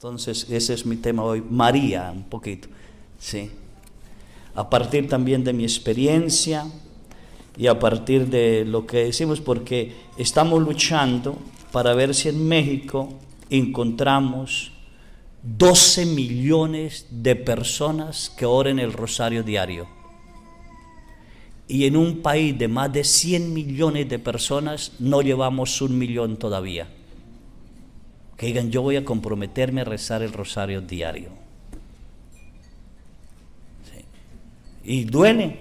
Entonces, ese es mi tema hoy, María, un poquito, ¿sí? A partir también de mi experiencia y a partir de lo que decimos, porque estamos luchando para ver si en México encontramos 12 millones de personas que oren el rosario diario. Y en un país de más de 100 millones de personas no llevamos 1 millón todavía. Que digan, yo voy a comprometerme a rezar el rosario diario. Sí. Y duele,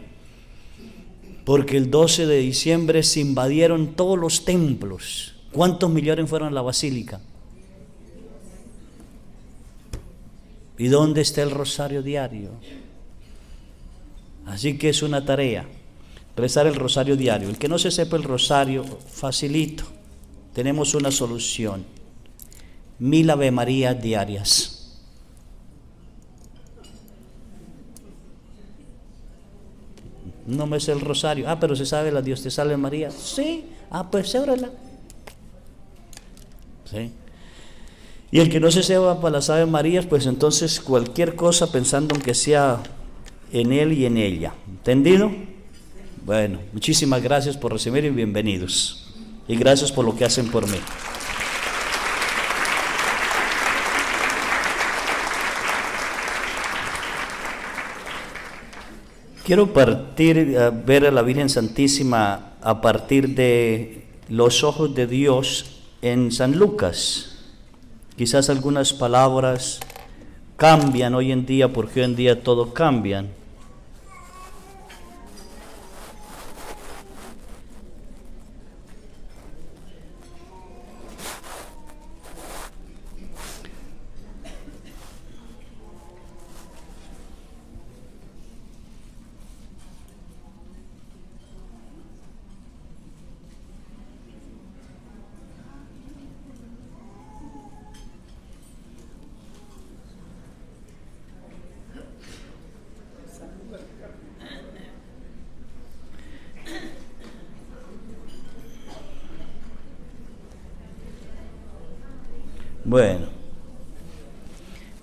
porque el 12 de diciembre se invadieron todos los templos. ¿Cuántos millones fueron a la basílica? ¿Y dónde está el rosario diario? Así que es una tarea, rezar el rosario diario. El que no se sepa el rosario, facilito, tenemos una solución. 1000 Ave María diarias. No me sé el rosario. Pero se sabe la Dios te salve María. Sí. Pues sébrala. Sí. Y el que no se sepa para las Ave Marías, pues entonces cualquier cosa pensando en que sea en él y en ella. ¿Entendido? Bueno, muchísimas gracias por recibir y bienvenidos. Y gracias por lo que hacen por mí. Quiero ver a la Virgen Santísima a partir de los ojos de Dios en San Lucas. Quizás algunas palabras cambian hoy en día, porque hoy en día todo cambian. Bueno,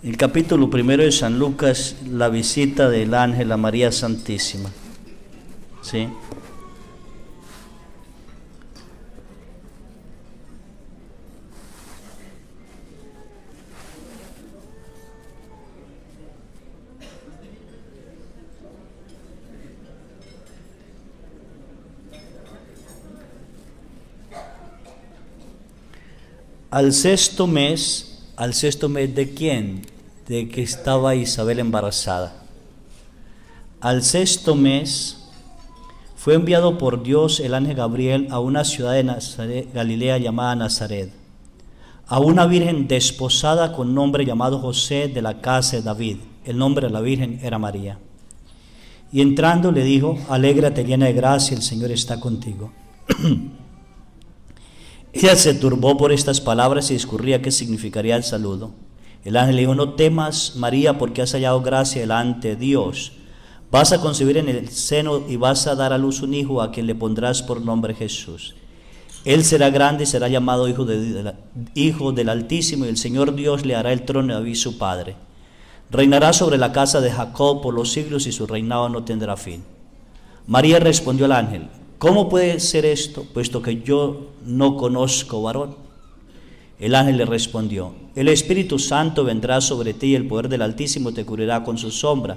el capítulo 1 de San Lucas, la visita del ángel a María Santísima. ¿Sí? Al sexto mes ¿de quién? De que estaba Isabel embarazada. Al sexto mes fue enviado por Dios el ángel Gabriel a una ciudad de Nazaret, Galilea llamada Nazaret, a una virgen desposada con nombre llamado José de la casa de David. El nombre de la virgen era María. Y entrando le dijo, alégrate llena de gracia, el Señor está contigo. Ella se turbó por estas palabras y discurría qué significaría el saludo. El ángel le dijo, no temas, María, porque has hallado gracia delante de Dios. Vas a concebir en el seno y vas a dar a luz un hijo a quien le pondrás por nombre Jesús. Él será grande y será llamado Hijo del Altísimo, y el Señor Dios le hará el trono de David su padre. Reinará sobre la casa de Jacob por los siglos y su reinado no tendrá fin. María respondió al ángel, ¿cómo puede ser esto, puesto que yo no conozco varón? El ángel le respondió, el Espíritu Santo vendrá sobre ti y el poder del Altísimo te cubrirá con su sombra.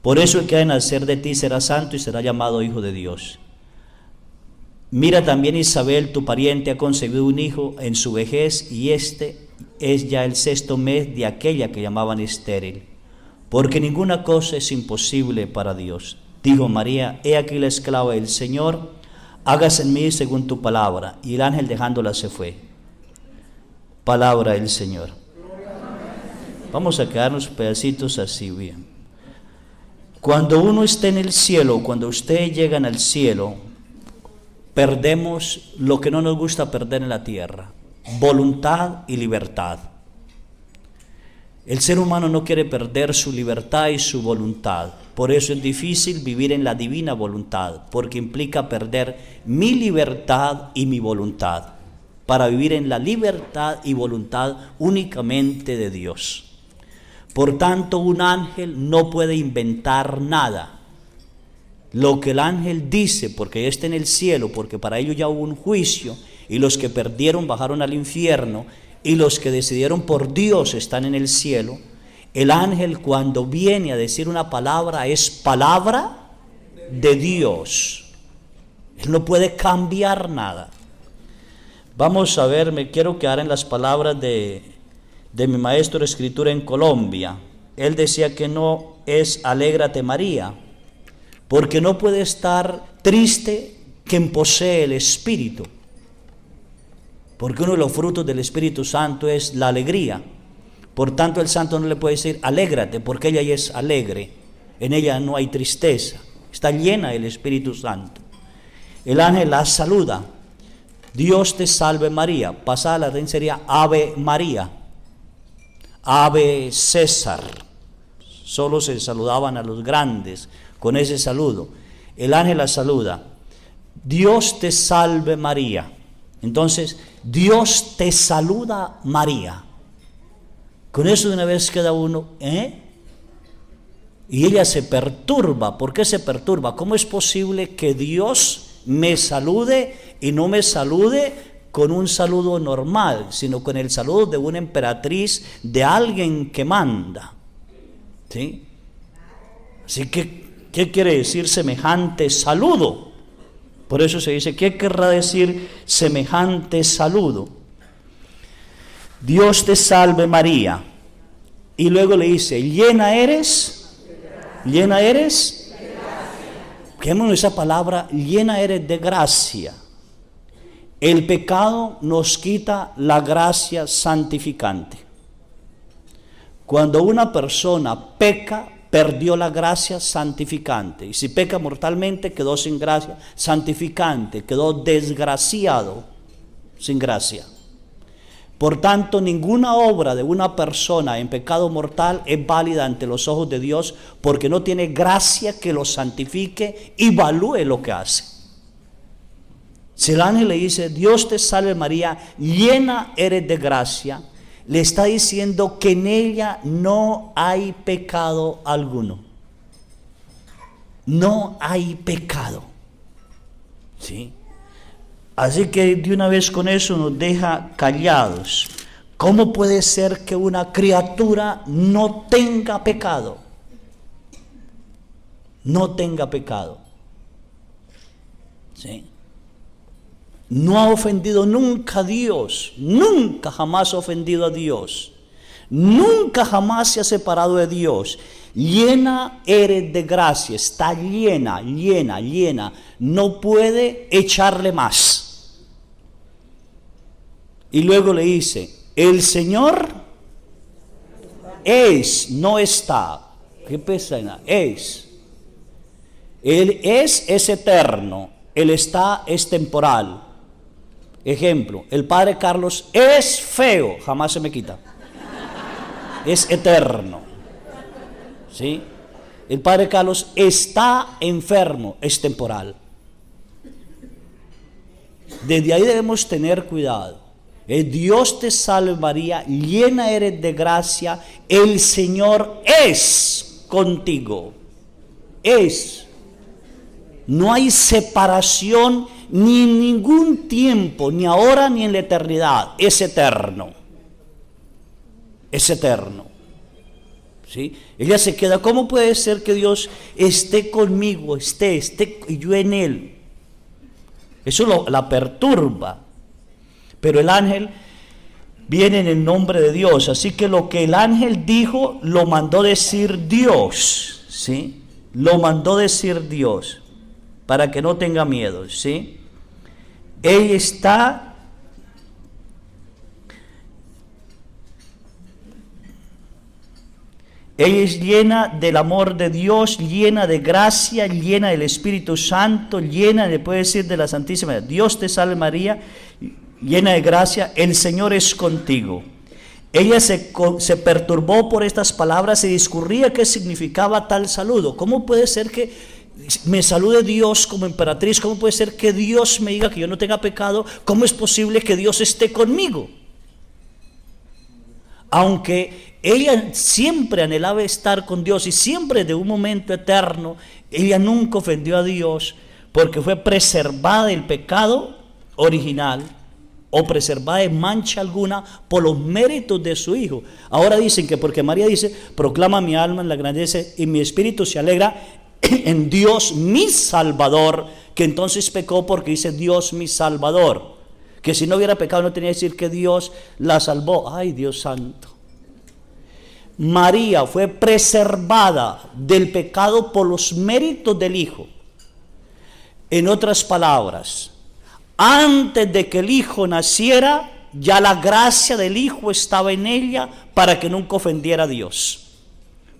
Por eso el que ha de nacer de ti será santo y será llamado Hijo de Dios. Mira también Isabel, tu pariente, ha concebido un hijo en su vejez y este es ya el sexto mes de aquella que llamaban estéril, porque ninguna cosa es imposible para Dios. Dijo María, he aquí la esclava del Señor, hágase en mí según tu palabra. Y el ángel dejándola se fue. Palabra del Señor. Vamos a quedarnos pedacitos así bien. Cuando uno está en el cielo, cuando ustedes llegan al cielo, perdemos lo que no nos gusta perder en la tierra: voluntad y libertad. El ser humano no quiere perder su libertad y su voluntad. Por eso es difícil vivir en la divina voluntad, porque implica perder mi libertad y mi voluntad. para vivir en la libertad y voluntad únicamente de Dios. Por tanto, un ángel no puede inventar nada. Lo que el ángel dice, porque ya está en el cielo, porque para ello ya hubo un juicio, y los que perdieron bajaron al infierno, y los que decidieron por Dios están en el cielo. El ángel, cuando viene a decir una palabra, es palabra de Dios. Él no puede cambiar nada. Vamos a ver, me quiero quedar en las palabras de mi maestro de escritura en Colombia. Él decía que no es alégrate María, porque no puede estar triste quien posee el Espíritu, porque uno de los frutos del Espíritu Santo es la alegría. Por tanto, el santo no le puede decir alégrate, porque ella ya es alegre, en ella no hay tristeza, está llena del Espíritu Santo. El ángel la saluda, Dios te salve María. Pasada la reina sería Ave María, Ave César. Solo se saludaban a los grandes con ese saludo. El ángel la saluda, Dios te salve María. Entonces, Dios te saluda María. Con eso de una vez queda uno, Y ella se perturba. ¿Por qué se perturba? ¿Cómo es posible que Dios me salude y no me salude con un saludo normal, sino con el saludo de una emperatriz, de alguien que manda? ¿Sí? Así que, ¿qué quiere decir semejante saludo? Por eso se dice, ¿qué querrá decir semejante saludo? Dios te salve María. Y luego le dice, llena eres. Quedémonos esa palabra, llena eres de gracia. El pecado nos quita la gracia santificante. Cuando una persona peca, perdió la gracia santificante. Y si peca mortalmente, quedó sin gracia santificante, quedó desgraciado, sin gracia. Por tanto, ninguna obra de una persona en pecado mortal es válida ante los ojos de Dios, porque no tiene gracia que lo santifique y evalúe lo que hace. Si el ángel le dice, Dios te salve María, llena eres de gracia, le está diciendo que en ella no hay pecado alguno. No hay pecado. ¿Sí? Así que de una vez con eso nos deja callados. ¿Cómo puede ser que una criatura no tenga pecado? No tenga pecado. ¿Sí? No ha ofendido nunca a Dios, nunca jamás ha ofendido a Dios, nunca jamás se ha separado de Dios. Llena eres de gracia, está llena, no puede echarle más. Y luego le dice, el Señor es, no está. ¿Qué pesa? Es. Él es eterno, el está es temporal. Ejemplo, el padre Carlos es feo, jamás se me quita. Es eterno. ¿Sí? El padre Carlos está enfermo, es temporal. Desde ahí debemos tener cuidado. Dios te salve María, llena eres de gracia, el Señor es contigo. Es. No hay separación ni en ningún tiempo, ni ahora ni en la eternidad. Es eterno. Es eterno. ¿Sí? Ella se queda, ¿cómo puede ser que Dios esté conmigo, esté y yo en él? Eso la perturba. Pero el ángel viene en el nombre de Dios, así que lo que el ángel dijo lo mandó decir Dios, ¿sí? Lo mandó decir Dios, para que no tenga miedo, ¿sí? Ella es llena del amor de Dios, llena de gracia, llena del Espíritu Santo, llena, le puede decir, de la Santísima. Dios te salve María, llena de gracia, el Señor es contigo. Ella se perturbó por estas palabras y discurría qué significaba tal saludo. ¿Cómo puede ser que me salude Dios como emperatriz. ¿Cómo puede ser que Dios me diga que yo no tenga pecado? ¿Cómo es posible que Dios esté conmigo? Aunque ella siempre anhelaba estar con Dios y siempre de un momento eterno, ella nunca ofendió a Dios porque fue preservada del pecado original o preservada de mancha alguna por los méritos de su Hijo. Ahora dicen que porque María dice, proclama mi alma en la grandeza y mi espíritu se alegra en Dios mi Salvador, que entonces pecó porque dice Dios mi Salvador, que si no hubiera pecado no tenía que decir que Dios la salvó. Ay, Dios santo. María fue preservada del pecado por los méritos del Hijo. En otras palabras, antes de que el Hijo naciera, ya la gracia del Hijo estaba en ella para que nunca ofendiera a Dios,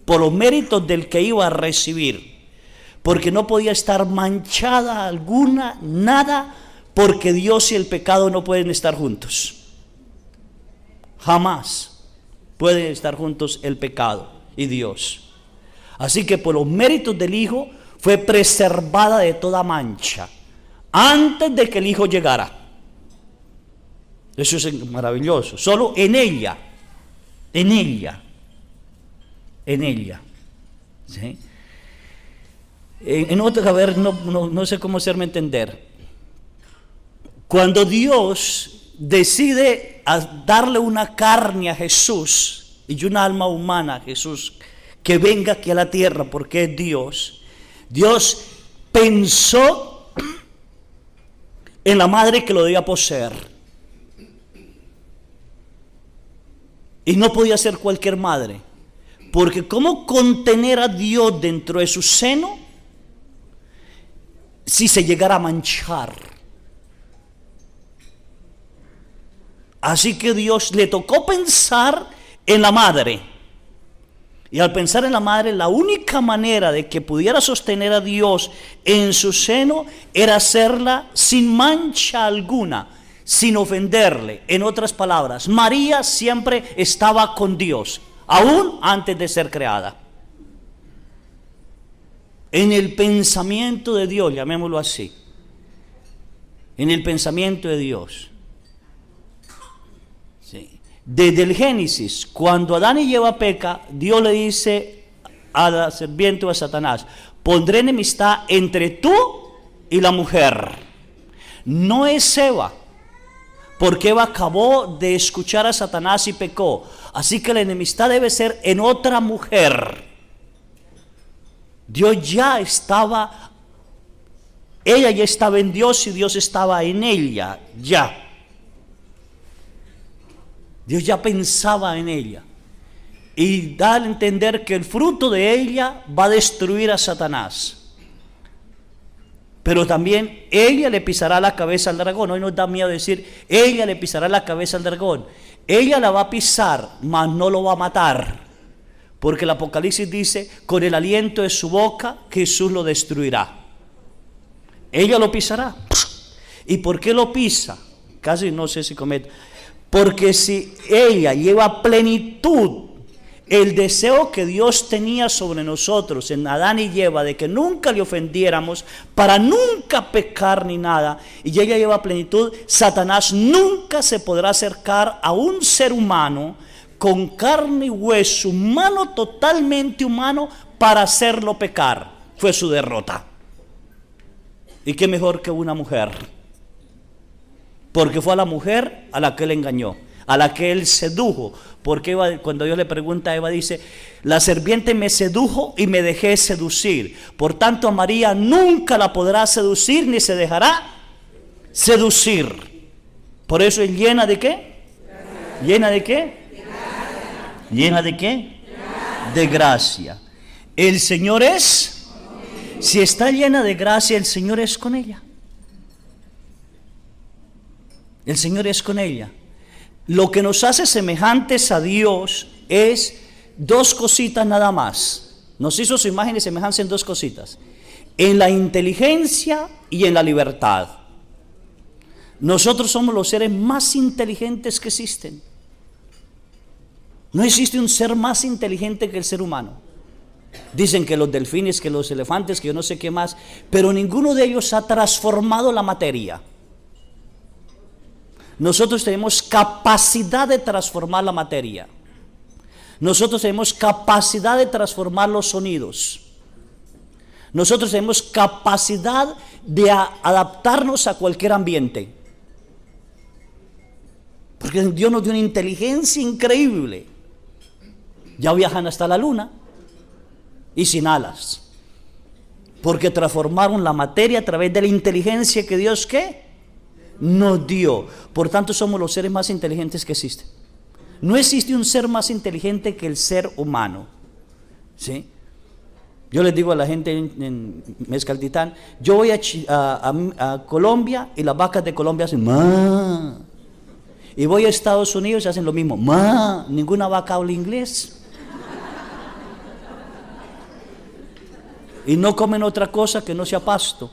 por los méritos del que iba a recibir, porque no podía estar manchada alguna, nada, porque Dios y el pecado no pueden estar juntos. Jamás pueden estar juntos el pecado y Dios. Así que por los méritos del Hijo fue preservada de toda mancha antes de que el Hijo llegara. Eso es maravilloso. Solo en ella. ¿Sí? En otra, a ver, no sé cómo hacerme entender. Cuando Dios decide darle una carne a Jesús y una alma humana a Jesús, que venga aquí a la tierra porque es Dios, Dios pensó en la madre que lo debía poseer. Y no podía ser cualquier madre, porque ¿cómo contener a Dios dentro de su seno si se llegara a manchar? Así que Dios le tocó pensar en la madre. Y al pensar en la madre, la única manera de que pudiera sostener a Dios en su seno era hacerla sin mancha alguna, sin ofenderle. En otras palabras, María siempre estaba con Dios, aún antes de ser creada. En el pensamiento de Dios, llamémoslo así. En el pensamiento de Dios. Sí. Desde el Génesis, cuando Adán y Eva peca, Dios le dice a la serpiente o a Satanás: pondré enemistad entre tú y la mujer. No es Eva, porque Eva acabó de escuchar a Satanás y pecó. Así que la enemistad debe ser en otra mujer. Dios ya estaba, ella ya estaba en Dios y Dios estaba en ella, ya. Dios ya pensaba en ella y da a entender que el fruto de ella va a destruir a Satanás. Pero también ella le pisará la cabeza al dragón. Hoy nos da miedo decir, ella le pisará la cabeza al dragón. Ella la va a pisar, mas no lo va a matar. Porque el Apocalipsis dice, con el aliento de su boca Jesús lo destruirá. Ella lo pisará. ¿Y por qué lo pisa? Casi no sé si comento. Porque si ella lleva plenitud el deseo que Dios tenía sobre nosotros en Adán y Eva, de que nunca le ofendiéramos, para nunca pecar ni nada, y ella lleva plenitud, Satanás nunca se podrá acercar a un ser humano con carne y hueso, humano, totalmente humano, para hacerlo pecar. Fue su derrota. Y qué mejor que una mujer, porque fue a la mujer a la que él engañó, a la que él sedujo. Porque Eva, cuando Dios le pregunta a Eva, dice: la serpiente me sedujo y me dejé seducir. Por tanto, a María nunca la podrá seducir ni se dejará seducir. Por eso es llena de ¿qué? ¿Llena de qué? ¿Llena de qué? De gracia. El Señor es, si está llena de gracia, el Señor es con ella. El Señor es con ella. Lo que nos hace semejantes a Dios es dos cositas nada más. Nos hizo su imagen y semejanza en dos cositas: en la inteligencia y en la libertad. Nosotros somos los seres más inteligentes que existen. No existe un ser más inteligente que el ser humano. Dicen que los delfines, que los elefantes, que yo no sé qué más, pero ninguno de ellos ha transformado la materia. Nosotros tenemos capacidad de transformar la materia. Nosotros tenemos capacidad de transformar los sonidos. Nosotros tenemos capacidad de adaptarnos a cualquier ambiente. Porque Dios nos dio una inteligencia increíble. Ya viajan hasta la luna y sin alas. Porque transformaron la materia a través de la inteligencia que Dios, ¿qué?, nos dio. Por tanto, somos los seres más inteligentes que existen. No existe un ser más inteligente que el ser humano. ¿Sí? Yo les digo a la gente en Mezcaltitán, yo voy a Colombia y las vacas de Colombia hacen ma. Y voy a Estados Unidos y hacen lo mismo, ma. Ninguna vaca habla inglés. Y no comen otra cosa que no sea pasto.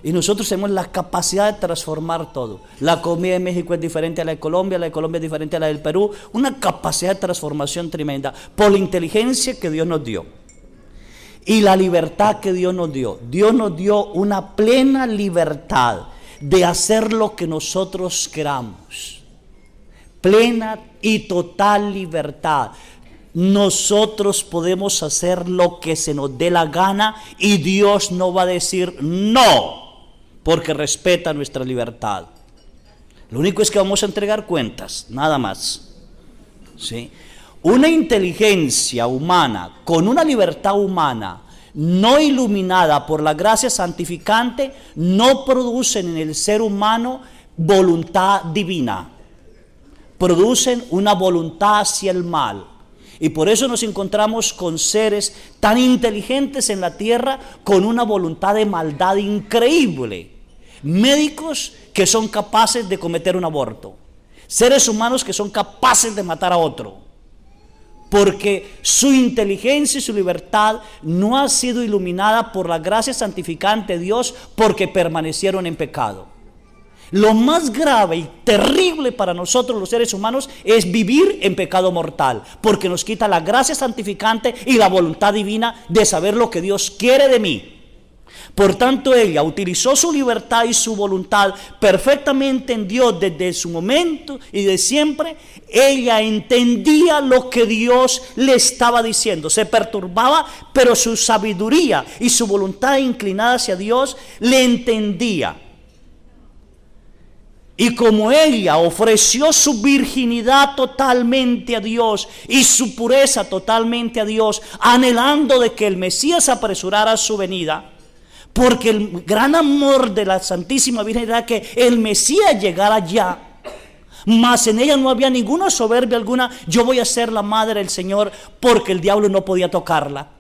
Y nosotros tenemos la capacidad de transformar todo. La comida de México es diferente a la de Colombia es diferente a la del Perú. Una capacidad de transformación tremenda por la inteligencia que Dios nos dio. Y la libertad que Dios nos dio. Dios nos dio una plena libertad de hacer lo que nosotros queramos. Plena y total libertad. Nosotros podemos hacer lo que se nos dé la gana y Dios no va a decir no, porque respeta nuestra libertad. Lo único es que vamos a entregar cuentas, nada más. ¿Sí? Una inteligencia humana con una libertad humana no iluminada por la gracia santificante no producen en el ser humano voluntad divina. Producen una voluntad hacia el mal. Y por eso nos encontramos con seres tan inteligentes en la tierra con una voluntad de maldad increíble. Médicos que son capaces de cometer un aborto. Seres humanos que son capaces de matar a otro. Porque su inteligencia y su libertad no ha sido iluminada por la gracia santificante de Dios porque permanecieron en pecado. Lo más grave y terrible para nosotros los seres humanos es vivir en pecado mortal, porque nos quita la gracia santificante y la voluntad divina de saber lo que Dios quiere de mí. Por tanto, ella utilizó su libertad y su voluntad perfectamente en Dios desde su momento y de siempre. Ella entendía lo que Dios le estaba diciendo, se perturbaba, pero su sabiduría y su voluntad inclinada hacia Dios le entendía. Y como ella ofreció su virginidad totalmente a Dios y su pureza totalmente a Dios, anhelando de que el Mesías apresurara su venida, porque el gran amor de la Santísima Virgen era que el Mesías llegara ya, mas en ella no había ninguna soberbia alguna, yo voy a ser la madre del Señor, porque el diablo no podía tocarla.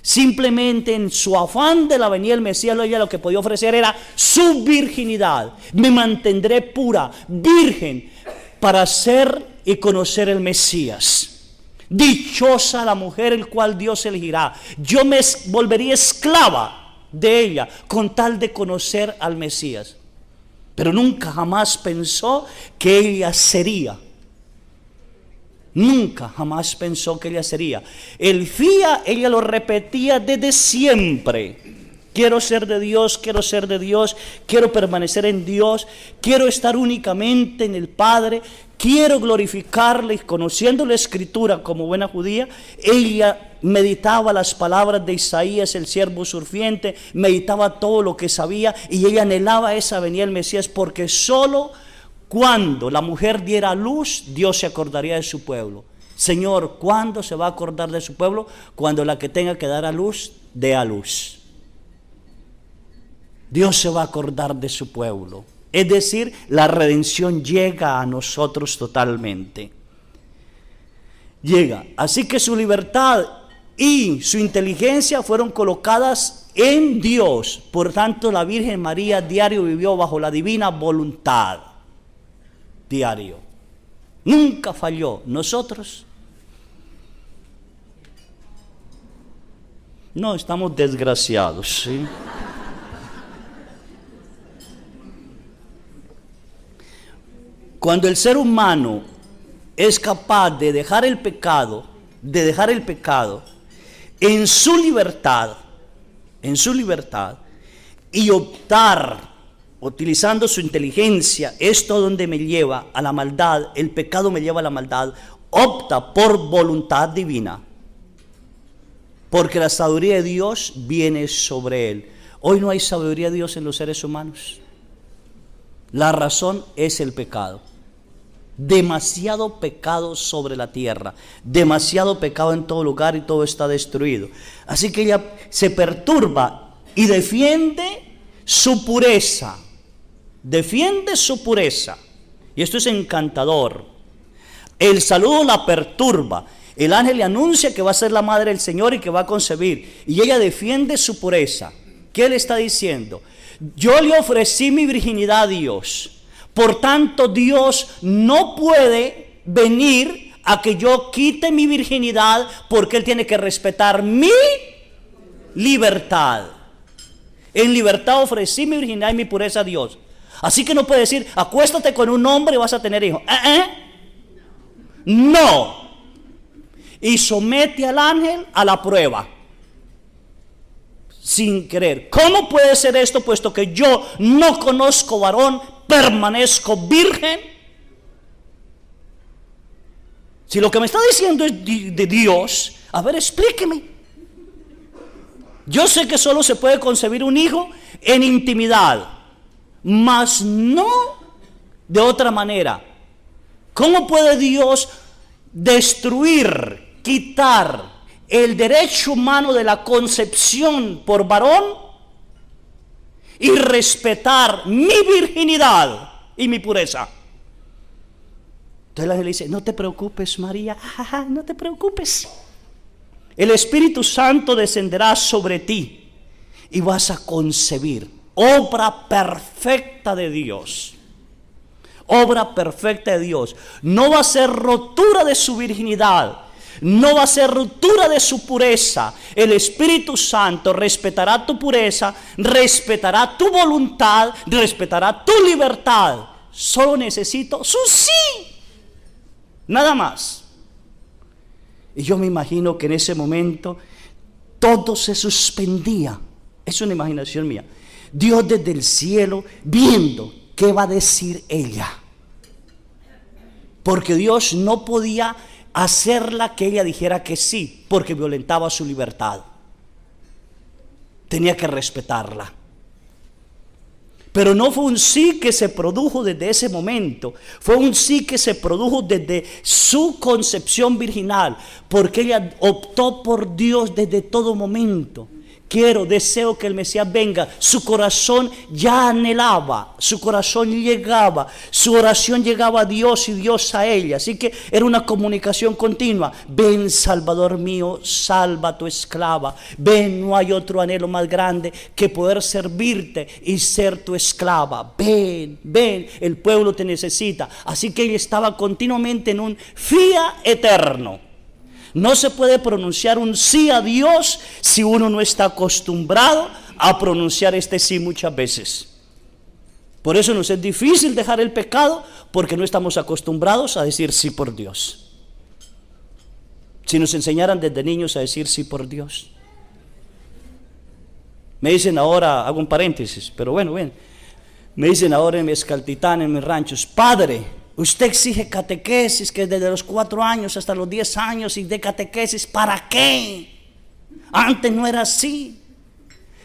Simplemente en su afán de la venida del Mesías, ella lo que podía ofrecer era su virginidad. Me mantendré pura, virgen, para ser y conocer el Mesías. Dichosa la mujer el cual Dios elegirá. Yo me volvería esclava de ella con tal de conocer al Mesías. Pero nunca jamás pensó que ella sería. Nunca jamás pensó que ella sería. El FIA, ella lo repetía desde siempre. Quiero ser de Dios, quiero ser de Dios, quiero permanecer en Dios, quiero estar únicamente en el Padre, quiero glorificarle. Y conociendo la Escritura como buena judía, ella meditaba las palabras de Isaías, el siervo sufriente, meditaba todo lo que sabía y ella anhelaba esa venida del Mesías, porque solo cuando la mujer diera a luz, Dios se acordaría de su pueblo. Señor, ¿cuándo se va a acordar de su pueblo? Cuando la que tenga que dar a luz, dé a luz. Dios se va a acordar de su pueblo. Es decir, la redención llega a nosotros totalmente. Llega. Así que su libertad y su inteligencia fueron colocadas en Dios. Por tanto, la Virgen María diario vivió bajo la divina voluntad. Diario. Nunca falló. Nosotros no, estamos desgraciados, ¿sí? Cuando el ser humano es capaz de dejar el pecado, en su libertad, y optar, utilizando su inteligencia, esto donde me lleva a la maldad, el pecado me lleva a la maldad, opta por voluntad divina, porque la sabiduría de Dios viene sobre él. Hoy no hay sabiduría de Dios en los seres humanos. La razón es el pecado. Demasiado pecado sobre la tierra, demasiado pecado en todo lugar y todo está destruido. Así que ella se perturba y defiende su pureza. Defiende su pureza. Y esto es encantador. El saludo la perturba. El ángel le anuncia que va a ser la madre del Señor y que va a concebir. Y ella defiende su pureza. ¿Qué le está diciendo? Yo le ofrecí mi virginidad a Dios. Por tanto, Dios no puede venir a que yo quite mi virginidad, porque Él tiene que respetar mi libertad. En libertad ofrecí mi virginidad y mi pureza a Dios. Así que no puede decir, acuéstate con un hombre y vas a tener hijos. No. Y somete al ángel a la prueba. Sin querer. ¿Cómo puede ser esto, puesto que yo no conozco varón, permanezco virgen? Si lo que me está diciendo es de Dios, a ver, explíqueme. Yo sé que solo se puede concebir un hijo en intimidad, mas no de otra manera. ¿Cómo puede Dios destruir, quitar el derecho humano de la concepción por varón y respetar mi virginidad y mi pureza? Entonces el ángel le dice, no te preocupes, María, no te preocupes. El Espíritu Santo descenderá sobre ti y vas a concebir. Obra perfecta de Dios. Obra perfecta de Dios. No va a ser rotura de su virginidad. No va a ser ruptura de su pureza. El Espíritu Santo respetará tu pureza, respetará tu voluntad, respetará tu libertad. Solo necesito su sí. Nada más. Y yo me imagino que en ese momento todo se suspendía. Es una imaginación mía. Dios desde el cielo viendo qué va a decir ella. Porque Dios no podía hacerla que ella dijera que sí, porque violentaba su libertad. Tenía que respetarla. Pero no fue un sí que se produjo desde ese momento, fue un sí que se produjo desde su concepción virginal, porque ella optó por Dios desde todo momento. Deseo que el Mesías venga. Su corazón ya anhelaba, su corazón llegaba, su oración llegaba a Dios y Dios a ella. Así que era una comunicación continua. Ven, Salvador mío, salva a tu esclava. Ven, no hay otro anhelo más grande que poder servirte y ser tu esclava. Ven, ven, el pueblo te necesita. Así que ella estaba continuamente en un fía eterno. No se puede pronunciar un sí a Dios si uno no está acostumbrado a pronunciar este sí muchas veces. Por eso nos es difícil dejar el pecado, porque no estamos acostumbrados a decir sí por Dios. Si nos enseñaran desde niños a decir sí por Dios. Me dicen ahora, hago un paréntesis, pero bueno, me dicen ahora en mi Escaltitán, en mis ranchos, padre, usted exige catequesis que desde los 4 años hasta los 10 años y de catequesis, ¿para qué? Antes no era así.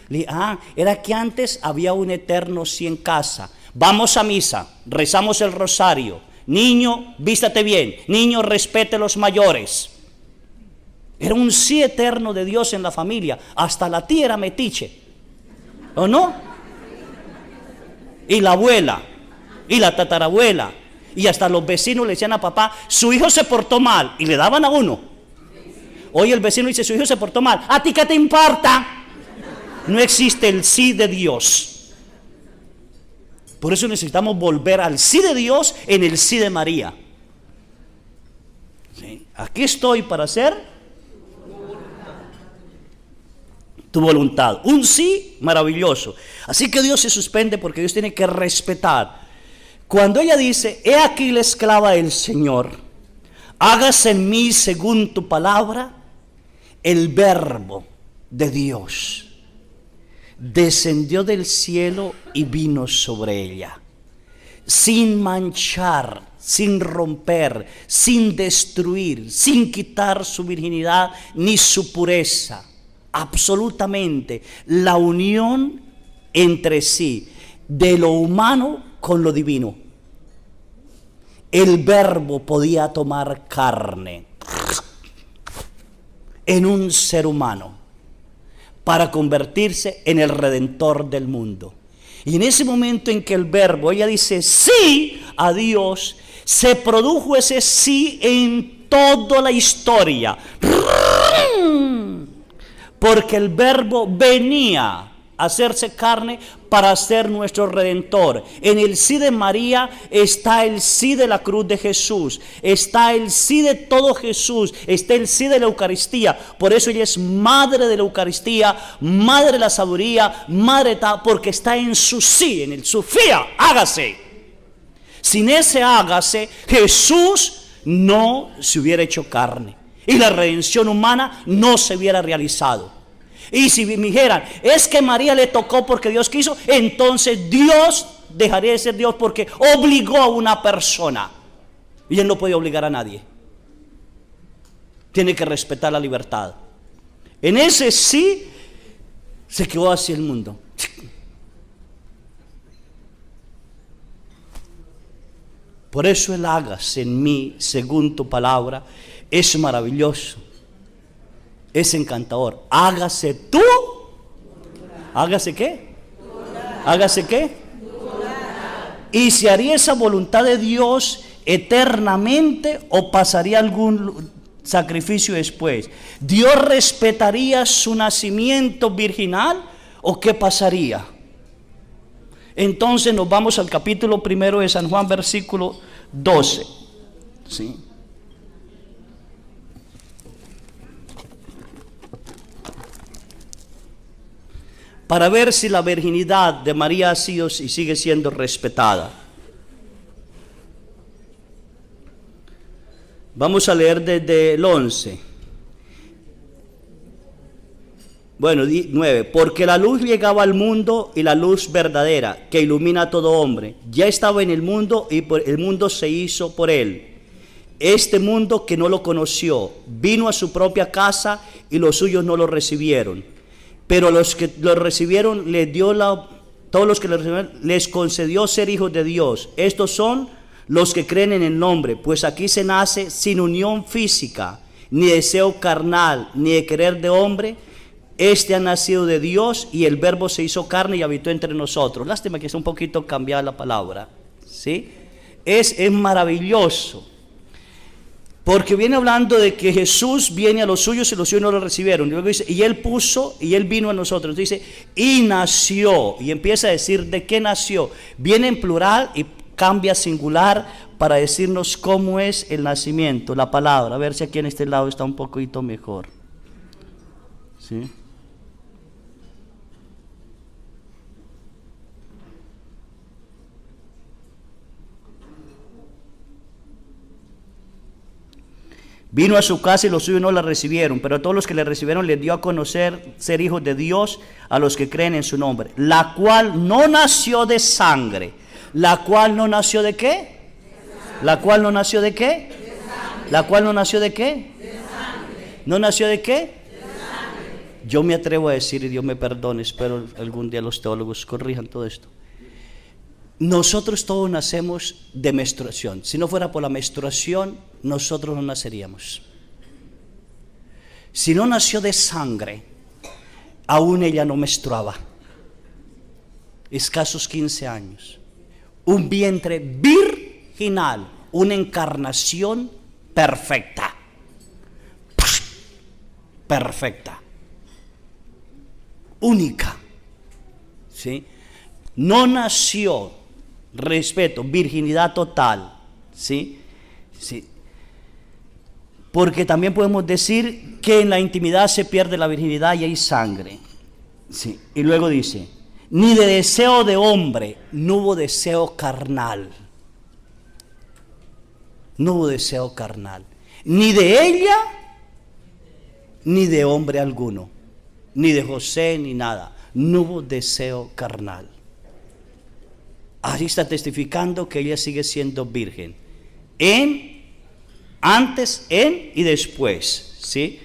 Le dije, era que antes había un eterno sí en casa. Vamos a misa, rezamos el rosario. Niño, vístate bien. Niño, respete a los mayores. Era un sí eterno de Dios en la familia. Hasta la tía era metiche, ¿o no? Y la abuela, y la tatarabuela. Y hasta los vecinos le decían a papá, su hijo se portó mal, y le daban a uno. Hoy el vecino dice, su hijo se portó mal, ¿a ti qué te importa? No existe el sí de Dios. Por eso necesitamos volver al sí de Dios en el sí de María. ¿Sí? Aquí estoy para hacer tu voluntad. Un sí maravilloso. Así que Dios se suspende porque Dios tiene que respetar. Cuando ella dice, he aquí la esclava del Señor, hágase en mí según tu palabra, el Verbo de Dios descendió del cielo y vino sobre ella, sin manchar, sin romper, sin destruir, sin quitar su virginidad ni su pureza. Absolutamente la unión entre sí de lo humano con lo divino. El Verbo podía tomar carne en un ser humano para convertirse en el Redentor del mundo. Y en ese momento en que el Verbo, ella dice sí a Dios, se produjo ese sí en toda la historia. Porque el Verbo venía a hacerse carne para ser nuestro Redentor. En el sí de María está el sí de la cruz de Jesús, está el sí de todo Jesús, está el sí de la Eucaristía. Por eso ella es madre de la Eucaristía, madre de la sabiduría, madre de tal, porque está en su sí, en el Sofía, hágase. Sin ese hágase, Jesús no se hubiera hecho carne y la redención humana no se hubiera realizado. Y si me dijeran, es que María le tocó porque Dios quiso, entonces Dios dejaría de ser Dios porque obligó a una persona. Y Él no puede obligar a nadie. Tiene que respetar la libertad. En ese sí se quedó hacia el mundo. Por eso el hágase en mí según tu palabra es maravilloso, es encantador. Hágase tú. ¿Hágase qué? ¿Hágase qué? ¿Y se haría esa voluntad de Dios eternamente o pasaría algún sacrificio después? ¿Dios respetaría su nacimiento virginal o qué pasaría? Entonces nos vamos al capítulo 1 de San Juan, versículo 12. ¿Sí? Para ver si la virginidad de María ha sido y sigue siendo respetada. Vamos a leer desde el 11. Bueno, 9. Porque la luz llegaba al mundo y la luz verdadera que ilumina a todo hombre ya estaba en el mundo y el mundo se hizo por él. Este mundo que no lo conoció vino a su propia casa y los suyos no lo recibieron. Pero los que lo recibieron todos los que lo recibieron les concedió ser hijos de Dios. Estos son los que creen en el nombre, pues aquí se nace sin unión física, ni deseo carnal, ni de querer de hombre. Este ha nacido de Dios y el Verbo se hizo carne y habitó entre nosotros. Lástima que es un poquito cambiada la palabra, ¿sí? Es maravilloso, porque viene hablando de que Jesús viene a los suyos y los suyos no lo recibieron. Y luego dice, y Él vino a nosotros. Dice, y nació, y empieza a decir de qué nació. Viene en plural y cambia a singular para decirnos cómo es el nacimiento, la palabra. A ver si aquí en este lado está un poquito mejor, ¿sí? Vino a su casa y los suyos no la recibieron, pero a todos los que le recibieron les dio a conocer ser hijos de Dios a los que creen en su nombre, la cual no nació de sangre. ¿La cual no nació de qué? ¿La cual no nació de qué? ¿La cual no nació de qué? ¿No nació de qué? Yo me atrevo a decir, y Dios me perdone, espero algún día los teólogos corrijan todo esto. Nosotros todos nacemos de menstruación. Si no fuera por la menstruación, nosotros no naceríamos. Si no nació de sangre, aún ella no menstruaba. Escasos 15 años. Un vientre virginal, una encarnación perfecta. Perfecta. Única. ¿Sí? No nació, respeto, virginidad total, ¿sí? Sí. Porque también podemos decir que en la intimidad se pierde la virginidad y hay sangre, ¿sí? Y luego dice, ni de deseo de hombre, no hubo deseo carnal, no hubo deseo carnal, ni de ella, ni de hombre alguno, ni de José, ni nada. No hubo deseo carnal. Ahí está testificando que ella sigue siendo virgen. Antes, en y después, ¿sí?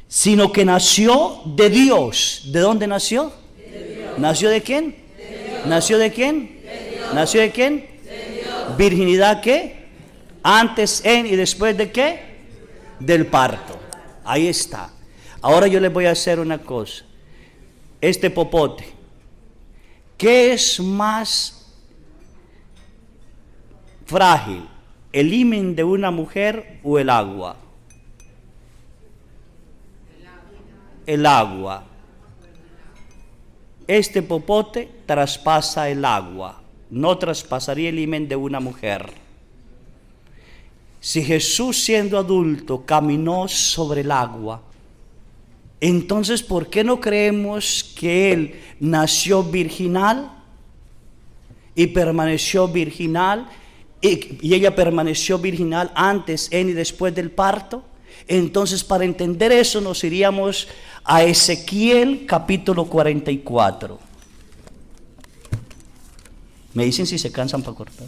Sino que nació de Dios. ¿De dónde nació? De Dios. ¿Nació de quién? De Dios. ¿Nació de quién? De Dios. ¿Nació de quién? De Dios. ¿Virginidad qué? Antes, en y después de qué? Del parto. Ahí está. Ahora yo les voy a hacer una cosa. Este popote, ¿qué es más frágil? ¿El himen de una mujer o el agua? El agua. Este popote traspasa el agua, no traspasaría el himen de una mujer. Si Jesús, siendo adulto, caminó sobre el agua, entonces ¿por qué no creemos que Él nació virginal y permaneció virginal y ella permaneció virginal antes, en y después del parto? Entonces, para entender eso nos iríamos a Ezequiel capítulo 44. Me dicen si se cansan para cortar.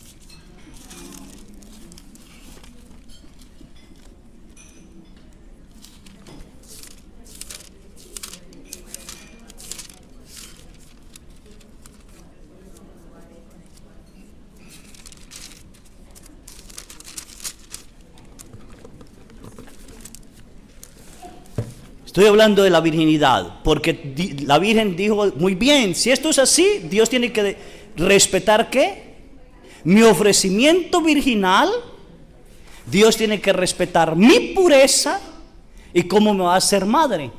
Estoy hablando de la virginidad, porque la Virgen dijo, muy bien, si esto es así, Dios tiene que respetar ¿qué? Mi ofrecimiento virginal. Dios tiene que respetar mi pureza y cómo me va a hacer madre.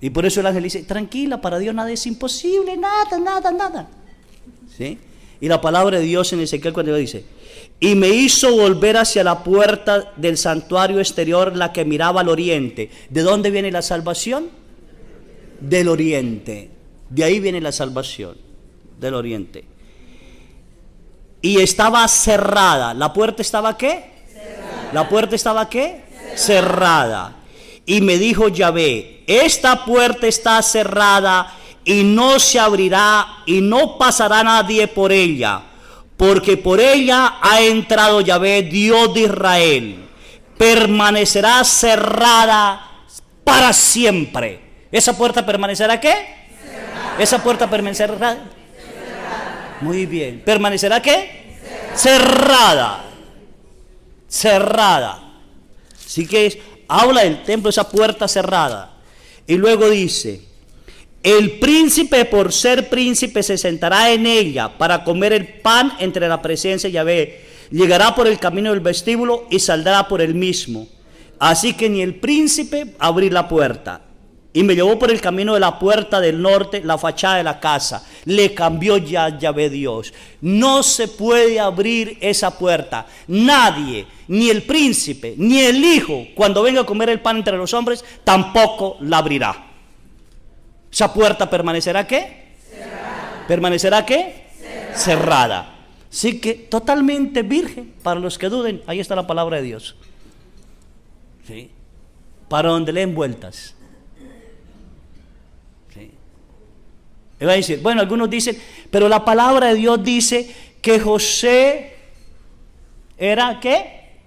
Y por eso el ángel dice, tranquila, para Dios nada es imposible, nada. ¿Sí? Y la palabra de Dios en Ezequiel cuando dice, y me hizo volver hacia la puerta del santuario exterior, la que miraba al oriente. ¿De dónde viene la salvación? Del oriente. De ahí viene la salvación, del oriente. Y estaba cerrada. ¿La puerta estaba qué? Cerrada. ¿La puerta estaba qué? Cerrada. Y me dijo Yahvé, esta puerta está cerrada y no se abrirá y no pasará nadie por ella, porque por ella ha entrado Yahvé, Dios de Israel. Permanecerá cerrada para siempre. ¿Esa puerta permanecerá qué? Cerrada. ¿Esa puerta permanecerá? Cerrada. Muy bien. ¿Permanecerá qué? Cerrada. Cerrada. Así que habla del templo, esa puerta cerrada. Y luego dice, el príncipe por ser príncipe se sentará en ella para comer el pan entre la presencia de Yahvé. Llegará por el camino del vestíbulo y saldrá por el mismo. Así que ni el príncipe abrí la puerta. Y me llevó por el camino de la puerta del norte, la fachada de la casa. Le cambió ya Yahvé Dios. No se puede abrir esa puerta. Nadie, ni el príncipe, ni el hijo, cuando venga a comer el pan entre los hombres, tampoco la abrirá. ¿Esa puerta permanecerá qué? Cerrada. ¿Permanecerá qué? Cerrada. Cerrada. Así que totalmente virgen, para los que duden, ahí está la palabra de Dios. ¿Sí? Para donde leen vueltas. ¿Sí? Y va a decir, bueno, algunos dicen, pero la palabra de Dios dice que José era ¿qué?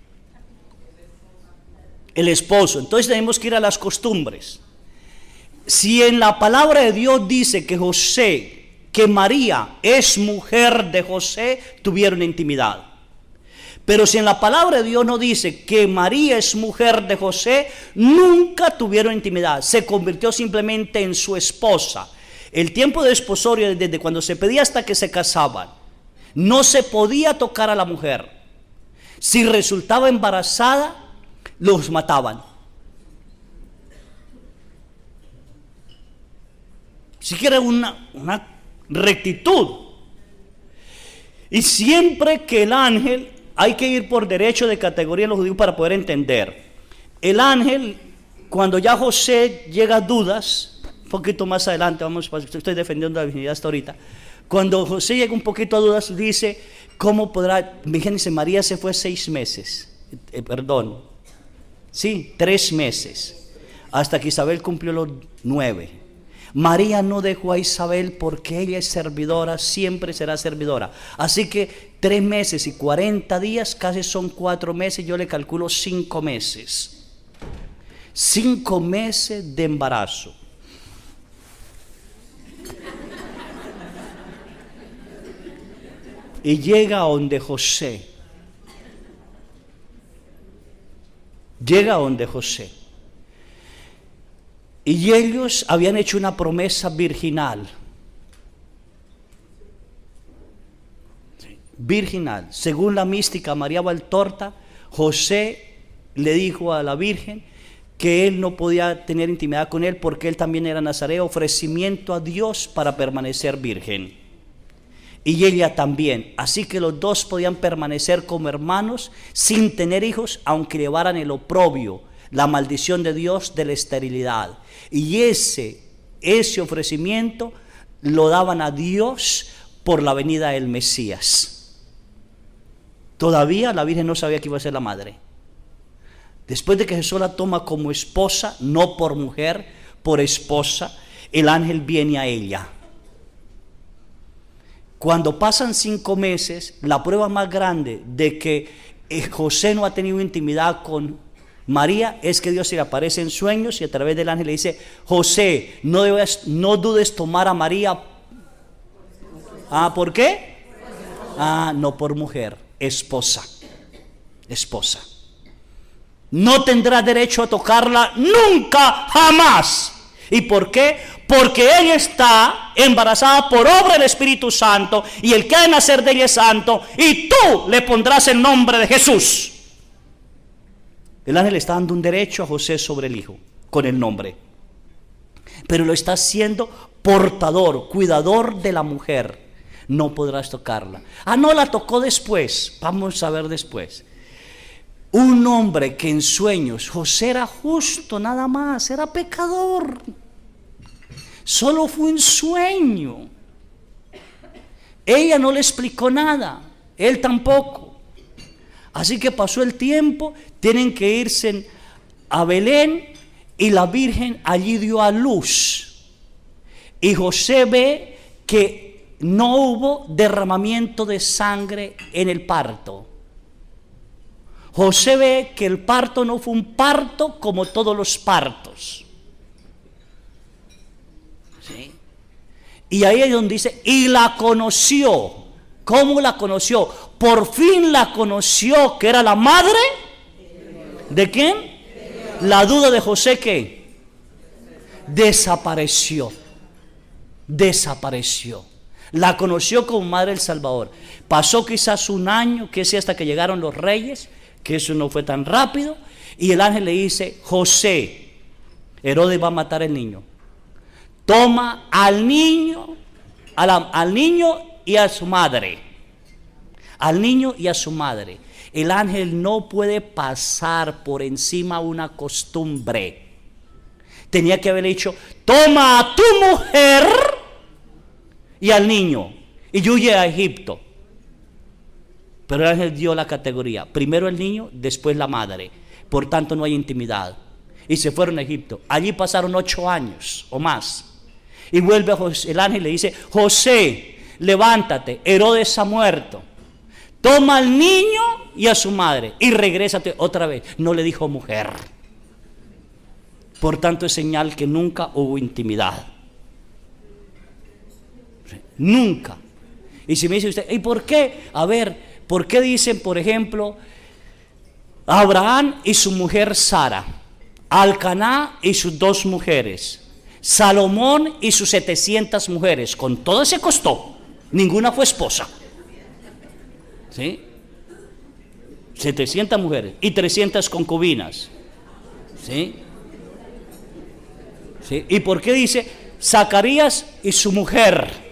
El esposo. Entonces tenemos que ir a las costumbres. Si en la palabra de Dios dice que que María es mujer de José, tuvieron intimidad. Pero si en la palabra de Dios no dice que María es mujer de José, nunca tuvieron intimidad. Se convirtió simplemente en su esposa. El tiempo de desposorio, desde cuando se pedía hasta que se casaban, no se podía tocar a la mujer. Si resultaba embarazada, los mataban. Siquiera una rectitud. Y siempre que el ángel, hay que ir por derecho de categoría en los judíos para poder entender. El ángel, cuando ya José llega a dudas, un poquito más adelante, estoy defendiendo la virginidad hasta ahorita. Cuando José llega un poquito a dudas, dice, ¿cómo podrá? Fíjense, María se fue 6 meses, sí, 3 meses, hasta que Isabel cumplió los 9. María no dejó a Isabel porque ella es servidora, siempre será servidora. Así que 3 meses y 40 días, casi son 4 meses, yo le calculo 5 meses. 5 meses de embarazo. Y llega a donde José. Llega a donde José. Y ellos habían hecho una promesa virginal. Virginal. Según la mística María Valtorta, José le dijo a la Virgen que él no podía tener intimidad con él porque él también era nazareo, ofrecimiento a Dios para permanecer virgen. Y ella también. Así que los dos podían permanecer como hermanos sin tener hijos, aunque llevaran el oprobio, la maldición de Dios de la esterilidad. Y ese ofrecimiento lo daban a Dios por la venida del Mesías. Todavía la Virgen no sabía que iba a ser la madre. Después de que Jesús la toma como esposa, no por mujer, por esposa, el ángel viene a ella. Cuando pasan 5 meses, la prueba más grande de que José no ha tenido intimidad con María es que Dios se le aparece en sueños y a través del ángel le dice: José, no dudes tomar a María. ¿Por qué? No por mujer, esposa. No tendrás derecho a tocarla nunca, jamás. ¿Y por qué? Porque ella está embarazada por obra del Espíritu Santo, y el que ha de nacer de ella es santo, y tú le pondrás el nombre de Jesús. El ángel está dando un derecho a José sobre el hijo con el nombre, pero lo está haciendo portador, cuidador de la mujer. No podrás tocarla. No la tocó después. Vamos a ver después. Un hombre que en sueños, José era justo nada más, era pecador. Solo fue un sueño. Ella no le explicó nada, él tampoco. Así que pasó el tiempo, tienen que irse a Belén y la Virgen allí dio a luz. Y José ve que no hubo derramamiento de sangre en el parto. José ve que el parto no fue un parto como todos los partos. ¿Sí? Y ahí es donde dice, y la conoció. ¿Cómo la conoció? Por fin la conoció, que era la madre. ¿De quién? La duda de José, ¿qué? Desapareció. La conoció como madre del Salvador. Pasó quizás un año, que es hasta que llegaron los reyes, que eso no fue tan rápido, y el ángel le dice: José, Herodes va a matar al niño. Toma al niño, al niño y a su madre. Al niño y a su madre. El ángel no puede pasar por encima una costumbre. Tenía que haber dicho: toma a tu mujer y al niño y huye a Egipto. Pero el ángel dio la categoría: primero el niño, después la madre. Por tanto no hay intimidad. Y se fueron a Egipto. Allí pasaron 8 años o más. Y vuelve el ángel y le dice: José, levántate, Herodes ha muerto. Toma al niño y a su madre y regrésate otra vez. No le dijo mujer. Por tanto es señal que nunca hubo intimidad. Nunca. Y si me dice usted: ¿y por qué? A ver, ¿por qué dicen, por ejemplo, Abraham y su mujer Sara, Alcaná y sus 2 mujeres, Salomón y sus 700 mujeres? Con todo se costó, ninguna fue esposa. ¿Sí? 700 mujeres y 300 concubinas. ¿Sí? ¿Sí? ¿Y por qué dice Zacarías y su mujer?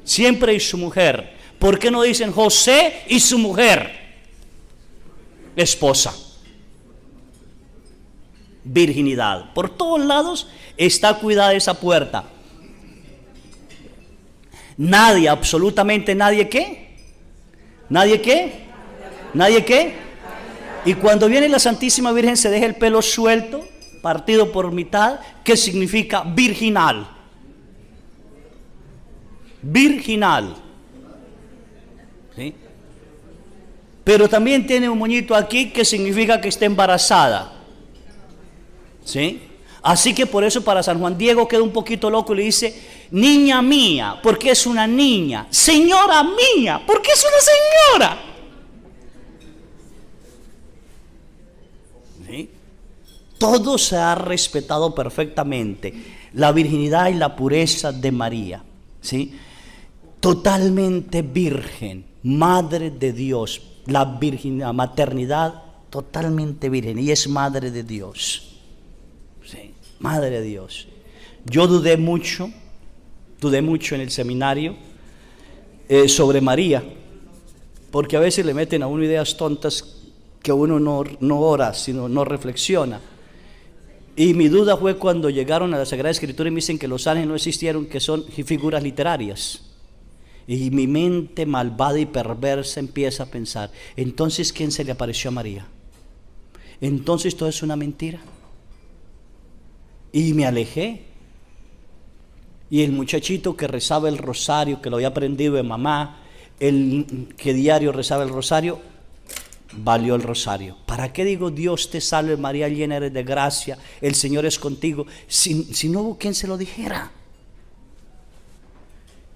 Siempre y su mujer. ¿Por qué no dicen José y su mujer? Esposa. Virginidad. Por todos lados está cuidada esa puerta. Nadie, absolutamente nadie, ¿qué? ¿Nadie qué? ¿Nadie qué? Y cuando viene la Santísima Virgen se deja el pelo suelto, partido por mitad, que significa virginal. Virginal. ¿Sí? Pero también tiene un moñito aquí que significa que está embarazada. ¿Sí? Así que por eso para San Juan Diego queda un poquito loco y le dice, niña mía, porque es una niña. Señora mía, porque es una señora. ¿Sí? Todo se ha respetado perfectamente. La virginidad y la pureza de María. ¿Sí? Totalmente virgen, madre de Dios. La virginidad, maternidad totalmente virgen y es madre de Dios. Sí, madre de Dios. Yo dudé mucho en el seminario sobre María, porque a veces le meten a uno ideas tontas que uno no ora, sino no reflexiona. Y mi duda fue cuando llegaron a la Sagrada Escritura y me dicen que los ángeles no existieron, que son figuras literarias. Y mi mente malvada y perversa empieza a pensar, entonces ¿quién se le apareció a María? Entonces todo es una mentira. Y me alejé. Y el muchachito que rezaba el rosario, que lo había aprendido de mamá, el que diario rezaba el rosario, valió el rosario. ¿Para qué digo Dios te salve María, llena eres de gracia, el Señor es contigo? Si no hubo quien se lo dijera.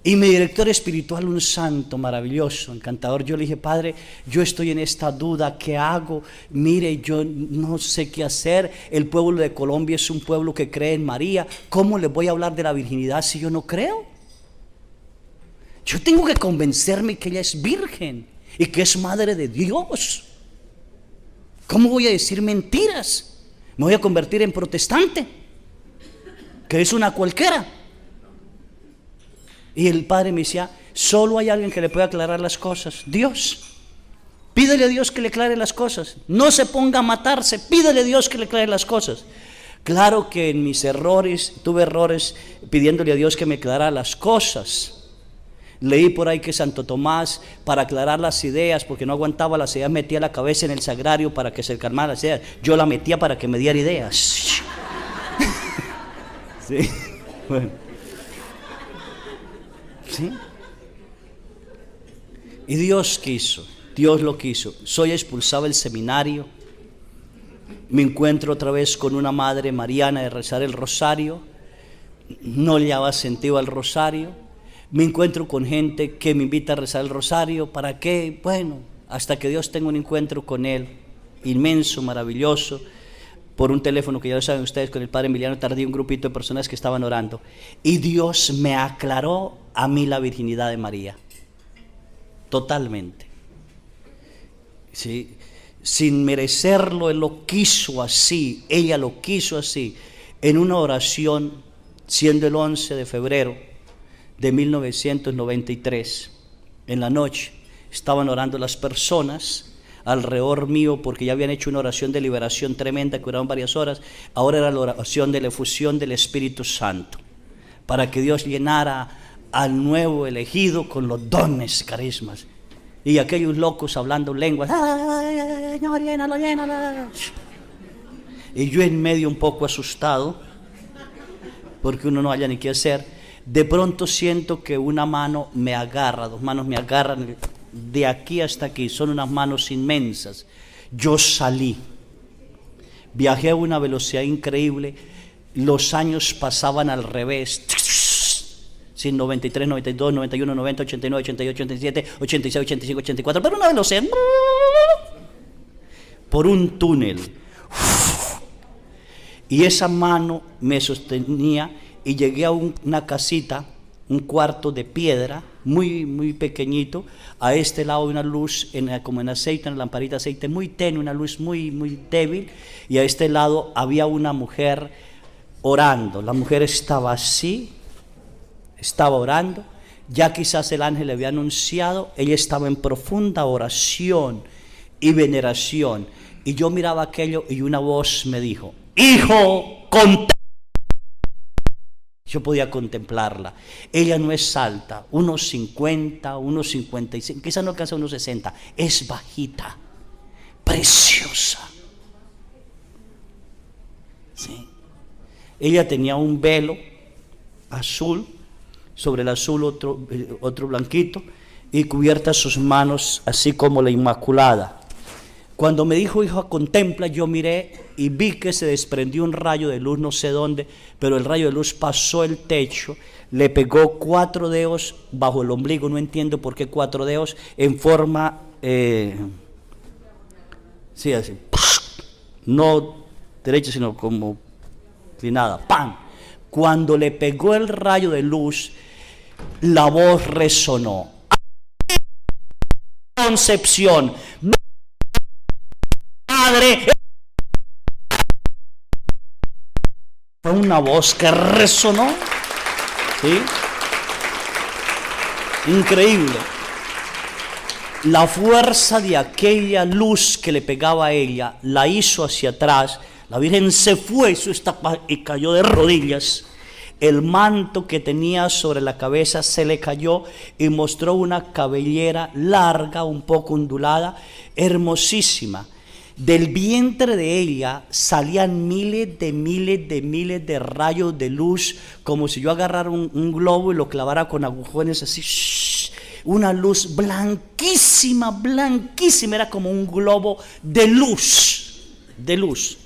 Y mi director espiritual, un santo maravilloso, encantador, yo le dije, Padre, yo estoy en esta duda, ¿qué hago? Mire, yo no sé qué hacer, el pueblo de Colombia es un pueblo que cree en María, ¿cómo le voy a hablar de la virginidad si yo no creo? Yo tengo que convencerme que ella es virgen y que es madre de Dios. ¿Cómo voy a decir mentiras? Me voy a convertir en protestante, que es una cualquiera. Y el padre me decía, solo hay alguien que le puede aclarar las cosas, Dios. Pídele a Dios que le aclare las cosas. No se ponga a matarse, pídele a Dios que le aclare las cosas. Claro que en mis errores, tuve errores pidiéndole a Dios que me aclarara las cosas. Leí por ahí que Santo Tomás, para aclarar las ideas, porque no aguantaba las ideas, metía la cabeza en el sagrario para que se calmara las ideas. Yo la metía para que me diera ideas. Sí, bueno. ¿Sí? Y Dios quiso, Dios lo quiso. Soy expulsado del seminario, me encuentro otra vez con una madre mariana de rezar el rosario, no le daba sentido al rosario, me encuentro con gente que me invita a rezar el rosario, ¿para qué? Bueno, hasta que Dios tenga un encuentro con Él, inmenso, maravilloso, por un teléfono que ya lo saben ustedes, con el padre Emiliano Tardío, un grupito de personas que estaban orando. Y Dios me aclaró a mí la virginidad de María. Totalmente. ¿Sí? Sin merecerlo, Él lo quiso así, ella lo quiso así. En una oración, siendo el 11 de febrero de 1993, en la noche, estaban orando las personas alrededor mío, porque ya habían hecho una oración de liberación tremenda que duraron varias horas. Ahora era la oración de la efusión del Espíritu Santo, para que Dios llenara al nuevo elegido con los dones, carismas. Y aquellos locos hablando lenguas, ¡ay, Señor, llénalo, llénalo! Y yo en medio un poco asustado, porque uno no haya ni qué hacer. De pronto siento que una mano me agarra, dos manos me agarran de aquí hasta aquí, son unas manos inmensas. Yo salí, viajé a una velocidad increíble, los años pasaban al revés, sin 93, 92, 91, 90, 89, 88, 87, 86, 85, 84, pero una velocidad, por un túnel, y esa mano me sostenía y llegué a una casita, un cuarto de piedra, muy pequeñito. A este lado una luz como en aceite, una lamparita de aceite muy tenue, una luz muy débil, y a este lado había una mujer orando. La mujer estaba así, estaba orando, ya quizás el ángel le había anunciado, ella estaba en profunda oración y veneración, y yo miraba aquello y una voz me dijo, hijo, Yo podía contemplarla. Ella no es alta, unos 50, unos 55, quizás no alcanza unos 60. Es bajita, preciosa. ¿Sí? Ella tenía un velo azul, sobre el azul otro blanquito, y cubiertas sus manos así como la Inmaculada. Cuando me dijo, hijo, contempla, yo miré y vi que se desprendió un rayo de luz, no sé dónde, pero el rayo de luz pasó el techo, le pegó 4 dedos bajo el ombligo, no entiendo por qué 4 dedos, en forma, sí, así, no derecha, sino como inclinada, ¡pam! Cuando le pegó el rayo de luz, la voz resonó. Concepción, Madre. Fue una voz que resonó, ¿sí? Increíble. La fuerza de aquella luz que le pegaba a ella la hizo hacia atrás. La Virgen se fue y cayó de rodillas. El manto que tenía sobre la cabeza se le cayó y mostró una cabellera larga, un poco ondulada, hermosísima. Del vientre de ella salían miles de rayos de luz, como si yo agarrara un globo y lo clavara con agujones así. Una luz blanquísima, blanquísima, era como un globo de luz, de luz.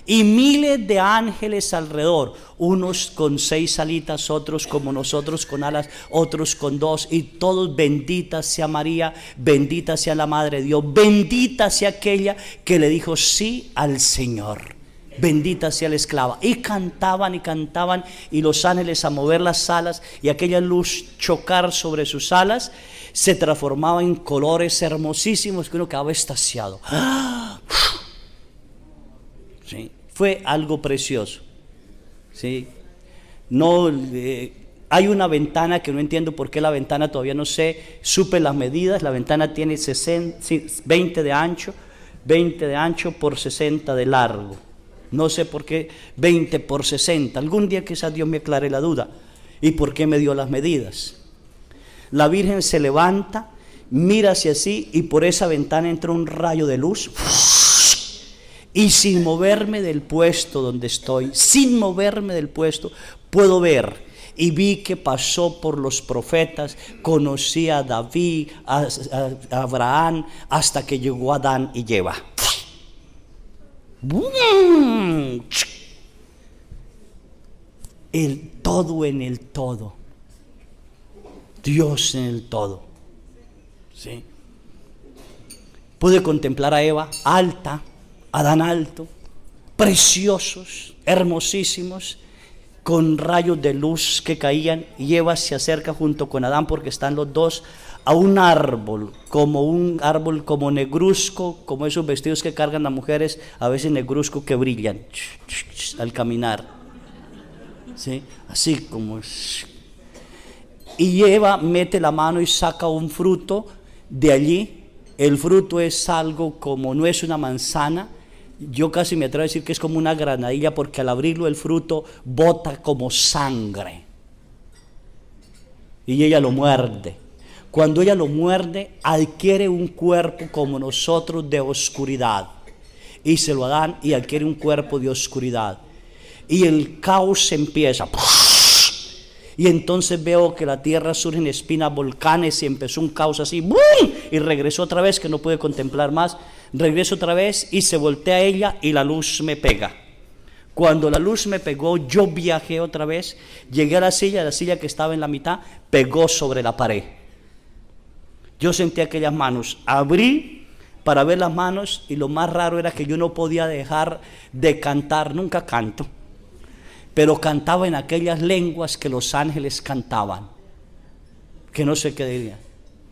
Y miles de ángeles alrededor, unos con 6 alitas, otros como nosotros con alas, otros con 2, y todos: bendita sea María, bendita sea la Madre de Dios, bendita sea aquella que le dijo sí al Señor, bendita sea la esclava. Y cantaban, y los ángeles a mover las alas, y aquella luz chocar sobre sus alas, se transformaba en colores hermosísimos que uno quedaba extasiado. Sí. Fue algo precioso, ¿sí? No, hay una ventana que no entiendo por qué la ventana, todavía no sé, supe las medidas. La ventana tiene 20 de ancho por 60 de largo. No sé por qué 20 por 60. Algún día quizás Dios me aclare la duda. ¿Y por qué me dio las medidas? La Virgen se levanta, mira hacia sí, y por esa ventana entra un rayo de luz. Y sin moverme del puesto donde estoy, puedo ver. Y vi que pasó por los profetas, conocí a David, a Abraham, hasta que llegó a Adán y Eva. El todo en el todo. Dios en el todo. ¿Sí? Pude contemplar a Eva alta, Adán alto, preciosos, hermosísimos, con rayos de luz que caían, y Eva se acerca junto con Adán, porque están los dos a un árbol como negruzco, como esos vestidos que cargan las mujeres, a veces negruzco, que brillan al caminar, ¿sí? Así como. Y Eva mete la mano y saca un fruto de allí. El fruto es algo como, no es una manzana, yo casi me atrevo a decir que es como una granadilla, porque al abrirlo el fruto bota como sangre. Y ella lo muerde. Cuando ella lo muerde, adquiere un cuerpo como nosotros de oscuridad. Y se lo dan y adquiere un cuerpo de oscuridad. Y el caos empieza. Y entonces veo que la tierra surge en espinas, volcanes, y empezó un caos así, ¡bum! Y regresó otra vez, que no pude contemplar más. Regreso otra vez y se voltea ella y la luz me pega. Cuando la luz me pegó, yo viajé otra vez, llegué a la silla que estaba en la mitad, pegó sobre la pared. Yo sentí aquellas manos, abrí para ver las manos, y lo más raro era que yo no podía dejar de cantar, nunca canto, pero cantaba en aquellas lenguas que los ángeles cantaban, que no sé qué diría,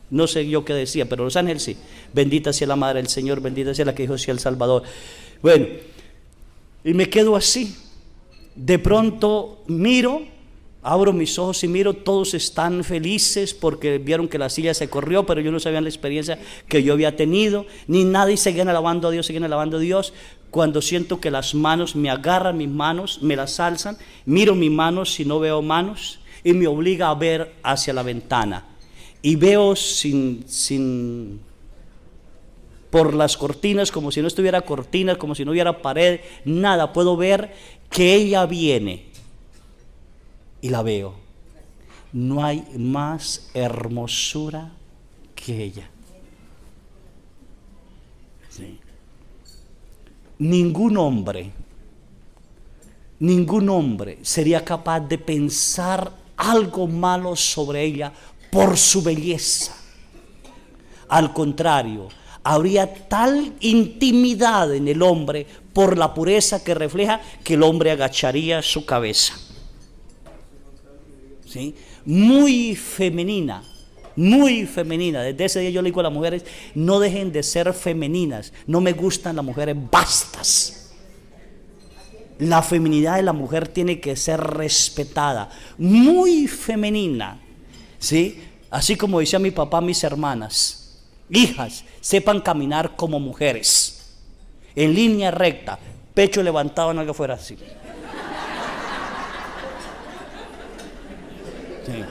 no sé yo qué decía, pero los ángeles sí. Bendita sea la Madre del Señor, bendita sea la que dijo sea el Salvador. Bueno, y me quedo así. De pronto miro Abro mis ojos y miro, todos están felices porque vieron que la silla se corrió, pero yo no sabía la experiencia que yo había tenido, ni nada, y seguían alabando a Dios, seguían alabando a Dios. Cuando siento que las manos me agarran, mis manos me las alzan, miro mis manos si no veo manos, y me obliga a ver hacia la ventana. Y veo por las cortinas, como si no estuviera cortinas, como si no hubiera pared, nada, puedo ver que ella viene. Y la veo. No hay más hermosura que ella. Sí. Ningún hombre sería capaz de pensar algo malo sobre ella por su belleza. Al contrario, habría tal intimidad en el hombre por la pureza que refleja que el hombre agacharía su cabeza. ¿Sí? Muy femenina. Desde ese día yo le digo a las mujeres, no dejen de ser femeninas. No me gustan las mujeres bastas. La feminidad de la mujer tiene que ser respetada, muy femenina, ¿sí? Así como decía mi papá a mis hermanas: hijas, sepan caminar como mujeres, en línea recta, pecho levantado, no que fuera así. Sí.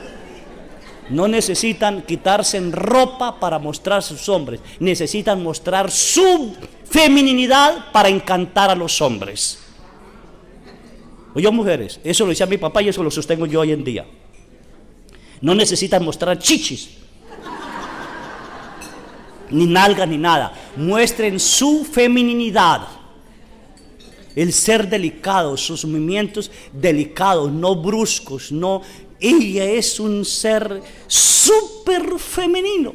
No necesitan quitarse en ropa para mostrar a sus hombres, necesitan mostrar su feminidad para encantar a los hombres. Oye, mujeres, eso lo decía mi papá y eso lo sostengo yo hoy en día. No necesitan mostrar chichis, ni nalgas, ni nada. Muestren su feminidad. El ser delicado, sus movimientos delicados, no bruscos, no. Ella es un ser súper femenino.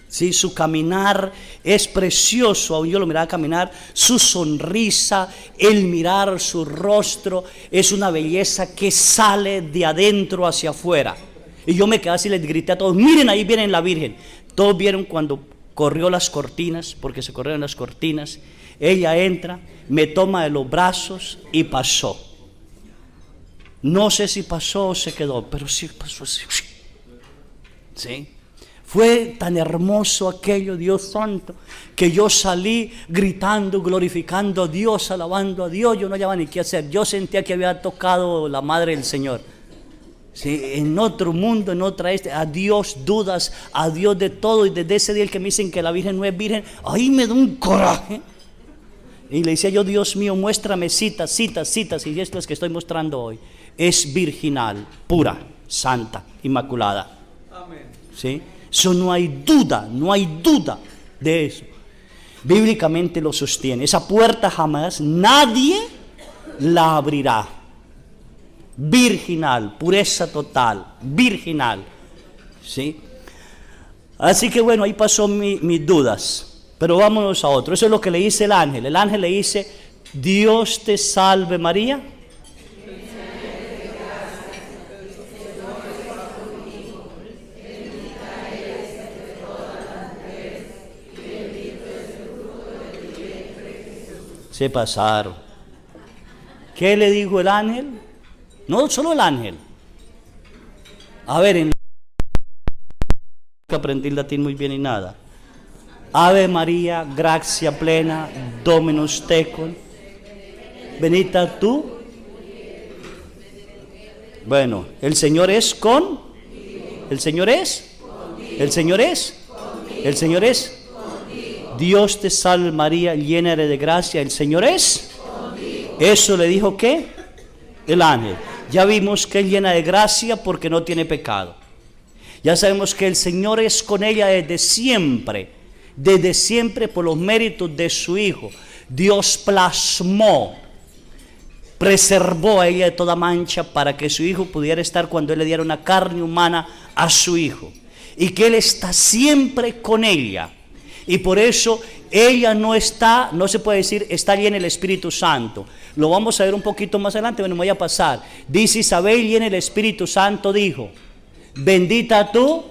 Sí, su caminar es precioso. Aún yo lo miraba caminar, su sonrisa, el mirar su rostro, es una belleza que sale de adentro hacia afuera. Y yo me quedé así, les grité a todos: miren, ahí viene la Virgen. Todos vieron cuando corrió las cortinas, porque se corrieron las cortinas. Ella entra, me toma de los brazos y pasó. No sé si pasó o se quedó, pero sí pasó así. ¿Sí? Fue tan hermoso aquello, Dios santo, que yo salí gritando, glorificando a Dios, alabando a Dios. Yo no hallaba ni qué hacer. Yo sentía que había tocado la madre del Señor. ¿Sí? En otro mundo, en otra a Dios dudas, a Dios de todo. Y desde ese día el que me dicen que la Virgen no es virgen, ahí me da un coraje. Y le decía yo: Dios mío, muéstrame citas. Y estas que estoy mostrando hoy es virginal, pura, santa, inmaculada. Amén. ¿Sí? Eso no hay duda de eso. Bíblicamente lo sostiene. Esa puerta jamás nadie la abrirá. Virginal, pureza total, virginal. ¿Sí? Así que bueno, ahí pasó mis dudas. Pero vámonos a otro. Eso es lo que le dice el ángel. El ángel le dice: Dios te salve María. Se pasaron. ¿Qué le dijo el ángel? No solo el ángel. A ver, que aprendí latín muy bien y nada. Ave María, gracia plena, Dominus tecum, benita tú. Bueno, el Señor es con. El Señor es. El Señor es. El Señor es. Dios te salve María, llena eres de gracia, el Señor es. Eso le dijo ¿qué? El ángel. Ya vimos que es llena de gracia porque no tiene pecado. Ya sabemos que el Señor es con ella desde siempre por los méritos de su Hijo. Dios plasmó, preservó a ella de toda mancha para que su Hijo pudiera estar cuando Él le diera una carne humana a su Hijo. Y que Él está siempre con ella. Y por eso ella no se puede decir está llena el Espíritu Santo. Lo vamos a ver un poquito más adelante, bueno, me voy a pasar. Dice Isabel, llena el Espíritu Santo, dijo: bendita tú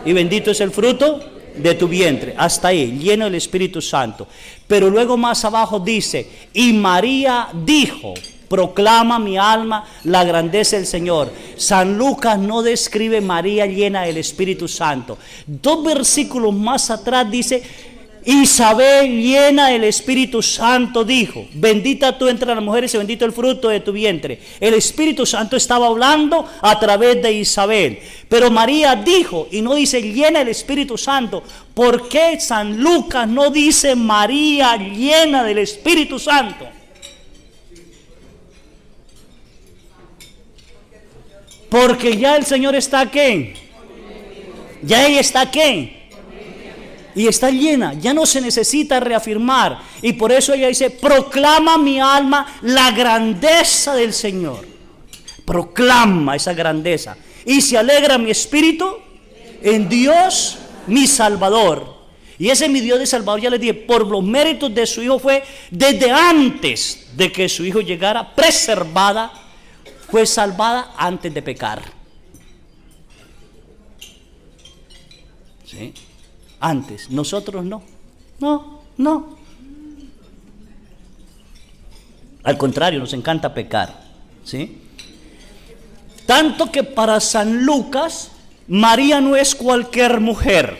y bendito es el fruto de tu vientre. Hasta ahí, lleno del Espíritu Santo. Pero luego más abajo dice: y María dijo, proclama mi alma la grandeza del Señor. San Lucas no describe María llena del Espíritu Santo. 2 versículos más atrás dice: Isabel, llena del Espíritu Santo, dijo: bendita tú entre las mujeres y bendito el fruto de tu vientre. El Espíritu Santo estaba hablando a través de Isabel. Pero María dijo, y no dice llena del Espíritu Santo. ¿Por qué San Lucas no dice María llena del Espíritu Santo? Porque ya el Señor está aquí. Ya ella está aquí. Y está llena, ya no se necesita reafirmar. Y por eso ella dice: proclama mi alma la grandeza del Señor. Proclama esa grandeza. Y se alegra mi espíritu en Dios mi Salvador. Y ese mi Dios de Salvador, ya les dije, por los méritos de su Hijo fue desde antes de que su Hijo llegara, preservada, fue salvada antes de pecar. ¿Sí? Antes, nosotros no. Al contrario, nos encanta pecar, ¿sí? Tanto que para San Lucas, María no es cualquier mujer.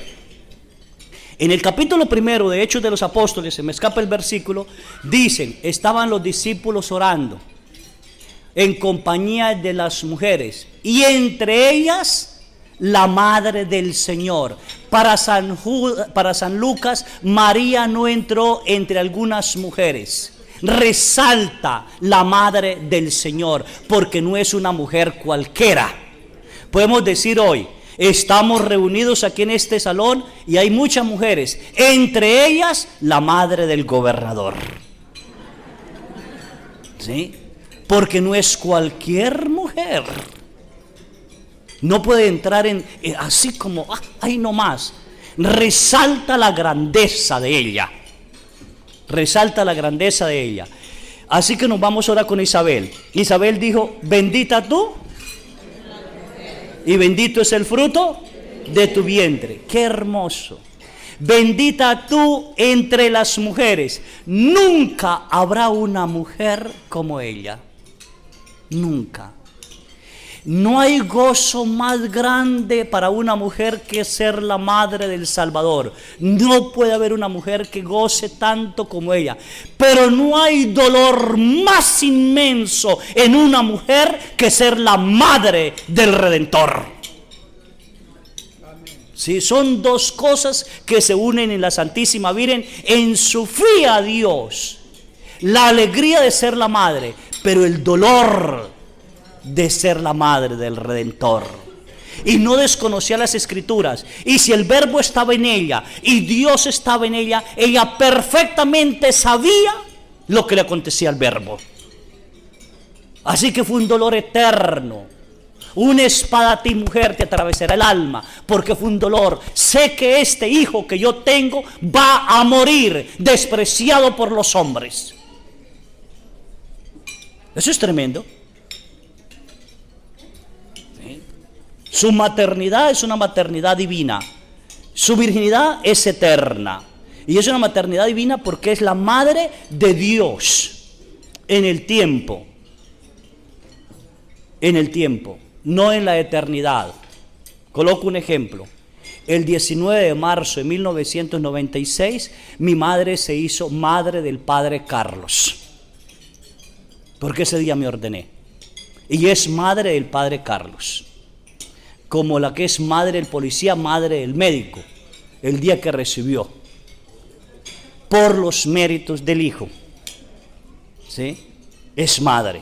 En el capítulo 1 de Hechos de los Apóstoles, se me escapa el versículo, dicen: estaban los discípulos orando en compañía de las mujeres, y entre ellas la madre del Señor. Para San Lucas, María no entró entre algunas mujeres. Resalta la madre del Señor, porque no es una mujer cualquiera. Podemos decir hoy, estamos reunidos aquí en este salón y hay muchas mujeres, entre ellas la madre del gobernador. ¿Sí? Porque no es cualquier mujer. No puede entrar en así como ahí nomás. Resalta la grandeza de ella. Resalta la grandeza de ella. Así que nos vamos ahora con Isabel. Isabel dijo: bendita tú y bendito es el fruto de tu vientre. Qué hermoso. Bendita tú entre las mujeres. Nunca habrá una mujer como ella. Nunca. No hay gozo más grande para una mujer que ser la madre del Salvador. No puede haber una mujer que goce tanto como ella. Pero no hay dolor más inmenso en una mujer que ser la madre del Redentor. Sí, son dos cosas que se unen en la Santísima Virgen en su fe a Dios. La alegría de ser la madre, pero el dolor de ser la madre del Redentor. Y no desconocía las Escrituras. Y si el Verbo estaba en ella y Dios estaba en ella, ella perfectamente sabía lo que le acontecía al Verbo. Así que fue un dolor eterno. Una espada a ti, mujer, te atravesará el alma, porque fue un dolor. Sé que este hijo que yo tengo va a morir despreciado por los hombres. Eso es tremendo. Su maternidad es una maternidad divina. Su virginidad es eterna. Y es una maternidad divina porque es la madre de Dios en el tiempo. En el tiempo, no en la eternidad. Coloco un ejemplo. El 19 de marzo de 1996, mi madre se hizo madre del padre Carlos. Porque ese día me ordené. Y es madre del padre Carlos. Como la que es madre del policía, madre del médico, el día que recibió, por los méritos del Hijo. ¿Sí? Es madre,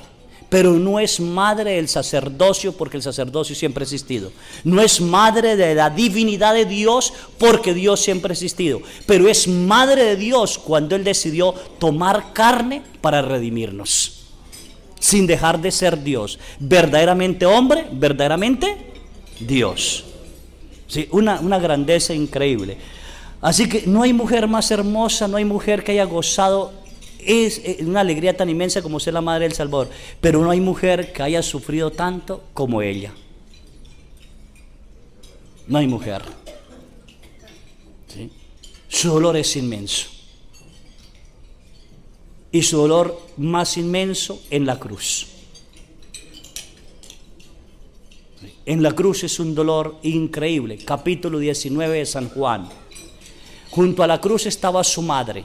pero no es madre del sacerdocio, porque el sacerdocio siempre ha existido. No es madre de la divinidad de Dios, porque Dios siempre ha existido. Pero es madre de Dios cuando Él decidió tomar carne para redimirnos, sin dejar de ser Dios. Verdaderamente hombre, verdaderamente Dios. Sí, una grandeza increíble. Así que no hay mujer más hermosa, no hay mujer que haya gozado una alegría tan inmensa como ser la madre del Salvador, pero no hay mujer que haya sufrido tanto como ella. No hay mujer. ¿Sí? Su dolor es inmenso. y su dolor más inmenso en la cruz. En la cruz es un dolor increíble. Capítulo 19 de San Juan. Junto a la cruz estaba su madre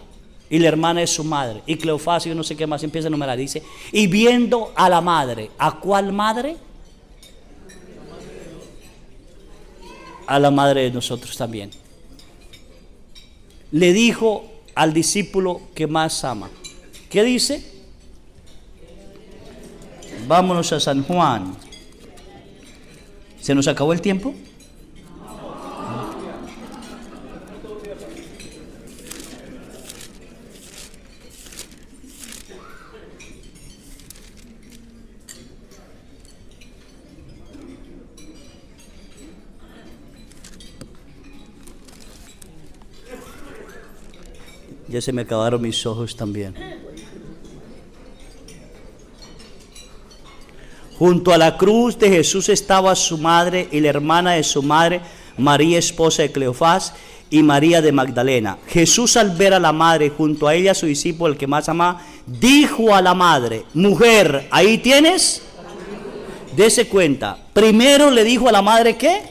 y la hermana de su madre y Cleofás y yo no sé qué más, empieza a enumerar, dice, y viendo a la madre. ¿A cuál madre? A la madre de nosotros también. Le dijo al discípulo que más ama. ¿Qué dice? Vámonos a San Juan. ¿Se nos acabó el tiempo? Ya se me acabaron mis ojos también. Junto a la cruz de Jesús estaba su madre y la hermana de su madre, María, esposa de Cleofás, y María de Magdalena. Jesús, al ver a la madre junto a ella, su discípulo, el que más amaba, dijo a la madre: mujer, ahí tienes. Dese cuenta. Primero le dijo a la madre, ¿qué?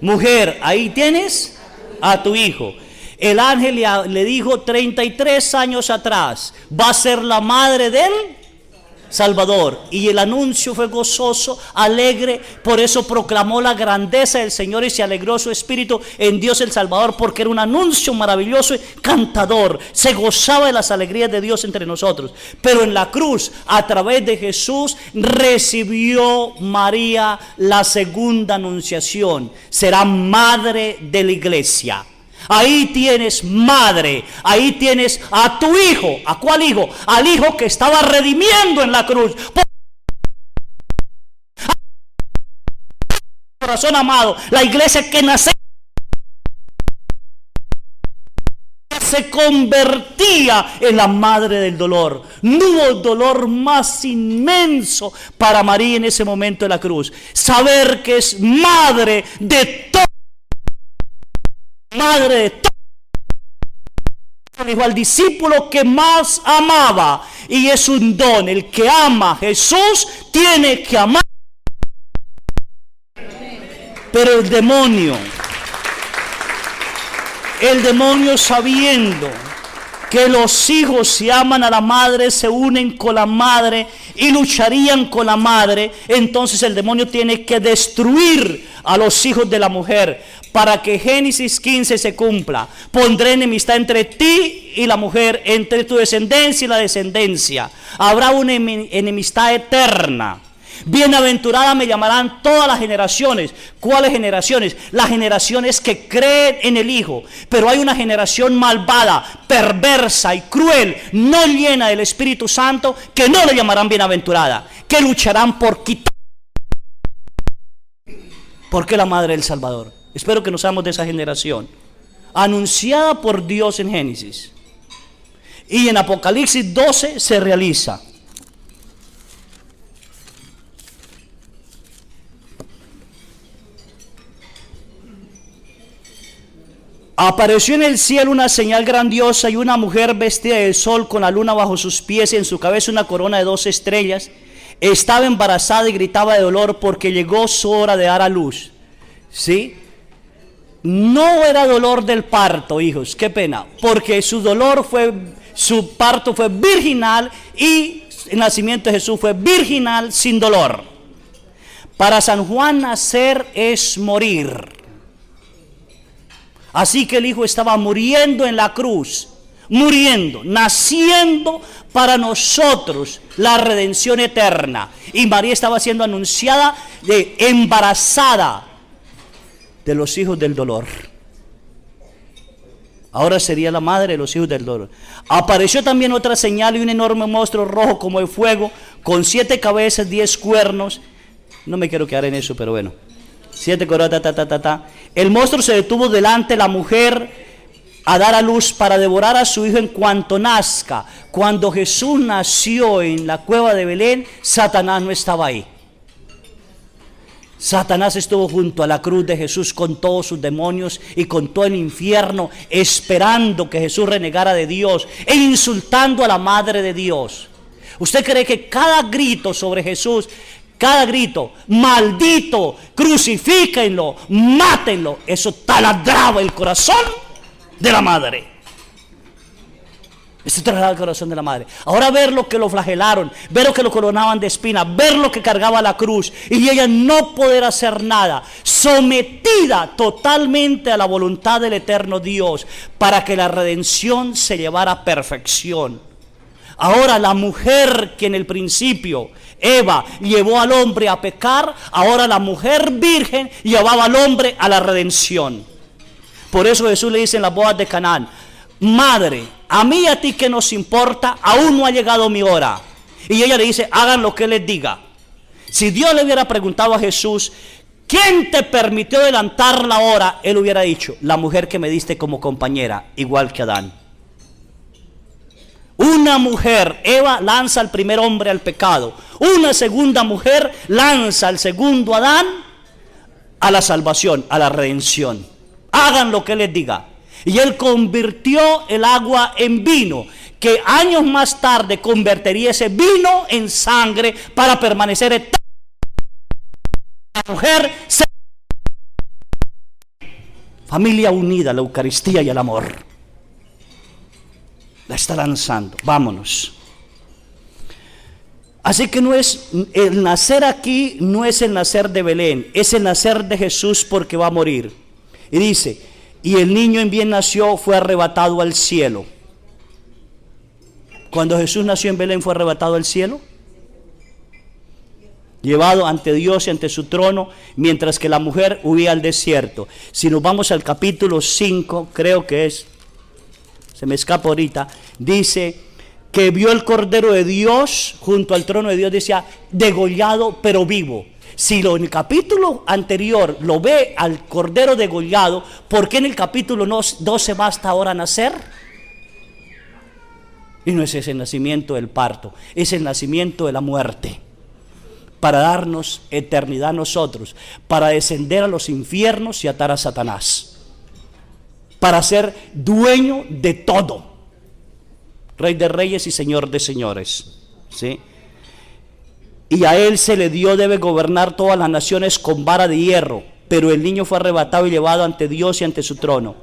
Mujer, ahí tienes a tu hijo. El ángel le dijo 33 años atrás, va a ser la madre del Salvador. Y el anuncio fue gozoso, alegre, por eso proclamó la grandeza del Señor y se alegró su espíritu en Dios el Salvador, porque era un anuncio maravilloso y cantador. Se gozaba de las alegrías de Dios entre nosotros. Pero en la cruz, a través de Jesús, recibió María la segunda anunciación. Será madre de la iglesia. Ahí tienes madre, ahí tienes a tu hijo. ¿A cuál hijo? Al hijo que estaba redimiendo en la cruz. Corazón amado, la iglesia que nace se convertía en la madre del dolor. No hubo dolor más inmenso para María en ese momento de la cruz. Saber que es madre de todo. Madre de todo. Dijo al discípulo que más amaba, y es un don. El que ama a Jesús tiene que amar. Pero el demonio sabiendo que los hijos, si aman a la madre, se unen con la madre y lucharían con la madre, entonces el demonio tiene que destruir a los hijos de la mujer, para que Génesis 15 se cumpla. Pondré enemistad entre ti y la mujer, entre tu descendencia y la descendencia. Habrá una enemistad eterna. Bienaventurada me llamarán todas las generaciones. ¿Cuáles generaciones? Las generaciones que creen en el Hijo. Pero hay una generación malvada, perversa y cruel, no llena del Espíritu Santo, que no le llamarán bienaventurada, que lucharán por quitar. Porque la madre del Salvador. Espero que no seamos de esa generación. Anunciada por Dios en Génesis. Y en Apocalipsis 12 se realiza. Apareció en el cielo una señal grandiosa y una mujer vestida de sol con la luna bajo sus pies y en su cabeza una corona de 12 estrellas. Estaba embarazada y gritaba de dolor porque llegó su hora de dar a luz. ¿Sí? No era dolor del parto, hijos, qué pena, porque su parto fue virginal y el nacimiento de Jesús fue virginal sin dolor. Para San Juan, nacer es morir. Así que el Hijo estaba muriendo en la cruz, naciendo para nosotros la redención eterna. Y María estaba siendo anunciada embarazada de los hijos del dolor. Ahora sería la madre de los hijos del dolor. Apareció también otra señal y un enorme monstruo rojo como de fuego, con 7 cabezas, 10 cuernos. No me quiero quedar en eso, pero bueno. 7 coronas, El monstruo se detuvo delante de la mujer a dar a luz para devorar a su hijo en cuanto nazca. Cuando Jesús nació en la cueva de Belén, Satanás no estaba ahí. Satanás estuvo junto a la cruz de Jesús con todos sus demonios y con todo el infierno, esperando que Jesús renegara de Dios e insultando a la Madre de Dios. ¿Usted cree que cada grito sobre Jesús, cada grito, maldito, crucifíquenlo, mátenlo, eso taladraba el corazón de la Madre? Eso taladraba el corazón de la Madre. Ahora ver lo que lo flagelaron, ver lo que lo coronaban de espinas, ver lo que cargaba la cruz y ella no poder hacer nada, sometida totalmente a la voluntad del eterno Dios para que la redención se llevara a perfección. Ahora la mujer que en el principio Eva llevó al hombre a pecar, ahora la mujer virgen llevaba al hombre a la redención. Por eso Jesús le dice en las bodas de Canaán: Madre, a mí y a ti que nos importa, aún no ha llegado mi hora. Y ella le dice: hagan lo que Él les diga. Si Dios le hubiera preguntado a Jesús: ¿quién te permitió adelantar la hora? Él hubiera dicho: la mujer que me diste como compañera, igual que Adán. Una mujer, Eva, lanza al primer hombre al pecado. Una segunda mujer lanza al segundo Adán a la salvación, a la redención. Hagan lo que Él les diga. Y Él convirtió el agua en vino, que años más tarde convertiría ese vino en sangre para permanecer eterno. La mujer se... Familia unida, la Eucaristía y el amor. La está lanzando. Vámonos. Así que no es el nacer aquí, no es el nacer de Belén, es el nacer de Jesús porque va a morir. Y dice: y el niño en bien nació, fue arrebatado al cielo. Cuando Jesús nació en Belén, fue arrebatado al cielo, llevado ante Dios y ante su trono, mientras que la mujer huía al desierto. Si nos vamos al capítulo 5, creo que es, se me escapa ahorita, dice que vio el Cordero de Dios junto al trono de Dios, decía degollado pero vivo. Si en el capítulo anterior lo ve al Cordero degollado, ¿por qué en el capítulo 12 basta ahora nacer? Y no es ese el nacimiento del parto, es el nacimiento de la muerte, para darnos eternidad a nosotros, para descender a los infiernos y atar a Satanás, para ser dueño de todo, Rey de reyes y Señor de señores, ¿sí? Y a Él se le dio, debe gobernar todas las naciones con vara de hierro. Pero el niño fue arrebatado y llevado ante Dios y ante su trono,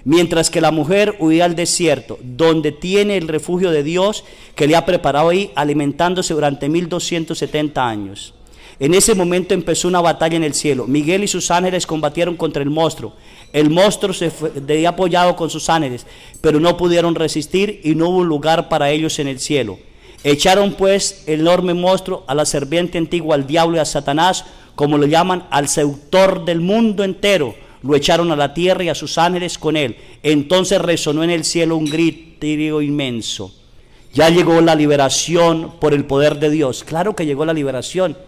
mientras que la mujer huía al desierto, donde tiene el refugio de Dios, que le ha preparado ahí, alimentándose durante 1270 años. En ese momento empezó una batalla en el cielo. Miguel y sus ángeles combatieron contra el monstruo. El monstruo se había apoyado con sus ángeles, pero no pudieron resistir y no hubo lugar para ellos en el cielo. Echaron pues el enorme monstruo, a la serpiente antigua, al diablo y a Satanás, como lo llaman, al seductor del mundo entero. Lo echaron a la tierra y a sus ángeles con él. Entonces resonó en el cielo un grito inmenso: ya llegó la liberación por el poder de Dios. Claro que llegó la liberación.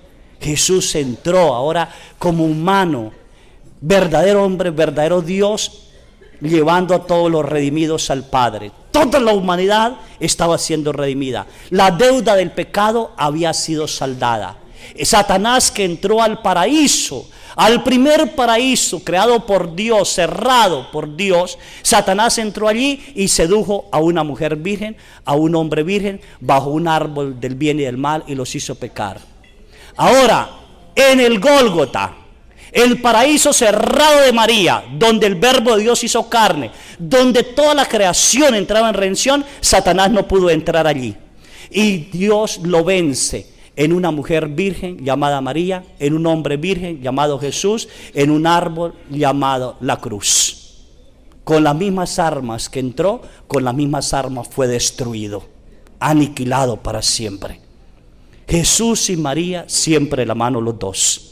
Jesús entró ahora como humano, verdadero hombre, verdadero Dios, llevando a todos los redimidos al Padre. Toda la humanidad estaba siendo redimida. La deuda del pecado había sido saldada. Satanás, que entró al paraíso, al primer paraíso creado por Dios, cerrado por Dios, Satanás entró allí y sedujo a una mujer virgen, a un hombre virgen, bajo un árbol del bien y del mal, y los hizo pecar. Ahora, en el Gólgota, el paraíso cerrado de María, donde el verbo de Dios hizo carne, donde toda la creación entraba en redención, Satanás no pudo entrar allí. Y Dios lo vence en una mujer virgen llamada María, en un hombre virgen llamado Jesús, en un árbol llamado la cruz. Con las mismas armas que entró, con las mismas armas fue destruido, aniquilado para siempre. Jesús y María siempre de la mano los dos.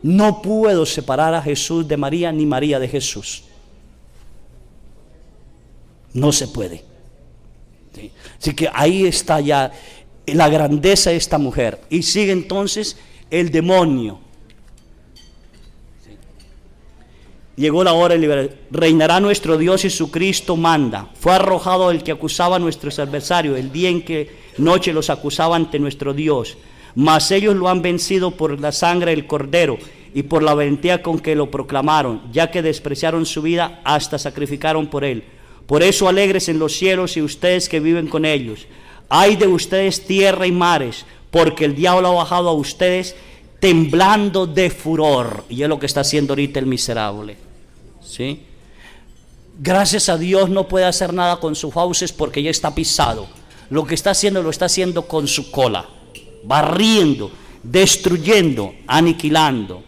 No puedo separar a Jesús de María, ni María de Jesús. No se puede. ¿Sí? Así que ahí está ya la grandeza de esta mujer. Y sigue entonces el demonio. ¿Sí? Llegó la hora de liberar. Reinará nuestro Dios y su Cristo manda. Fue arrojado el que acusaba a nuestros adversarios, el día en que noche los acusaba ante nuestro Dios. mas ellos lo han vencido por la sangre del Cordero y por la valentía con que lo proclamaron, ya que despreciaron su vida hasta sacrificaron por él. Por eso alegres en los cielos y ustedes que viven con ellos. Ay de ustedes tierra y mares, porque el diablo ha bajado a ustedes temblando de furor. Y es lo que está haciendo ahorita el miserable. ¿Sí? Gracias a Dios no puede hacer nada con sus fauces porque ya está pisado. Lo que está haciendo lo está haciendo con su cola, barriendo, destruyendo, aniquilando.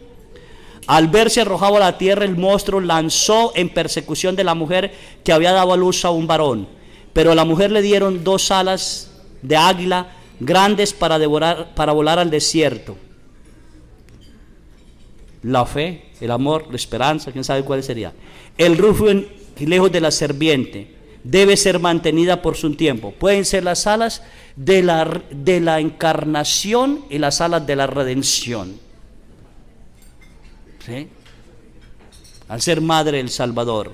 Al verse arrojado a la tierra, el monstruo lanzó en persecución de la mujer que había dado a luz a un varón. Pero a la mujer le dieron 2 alas de águila grandes para volar al desierto. La fe, el amor, la esperanza, quién sabe cuál sería. El refugio lejos de la serpiente debe ser mantenida por su tiempo. Pueden ser las alas de la encarnación y las alas de la redención. ¿Sí? Al ser madre del Salvador,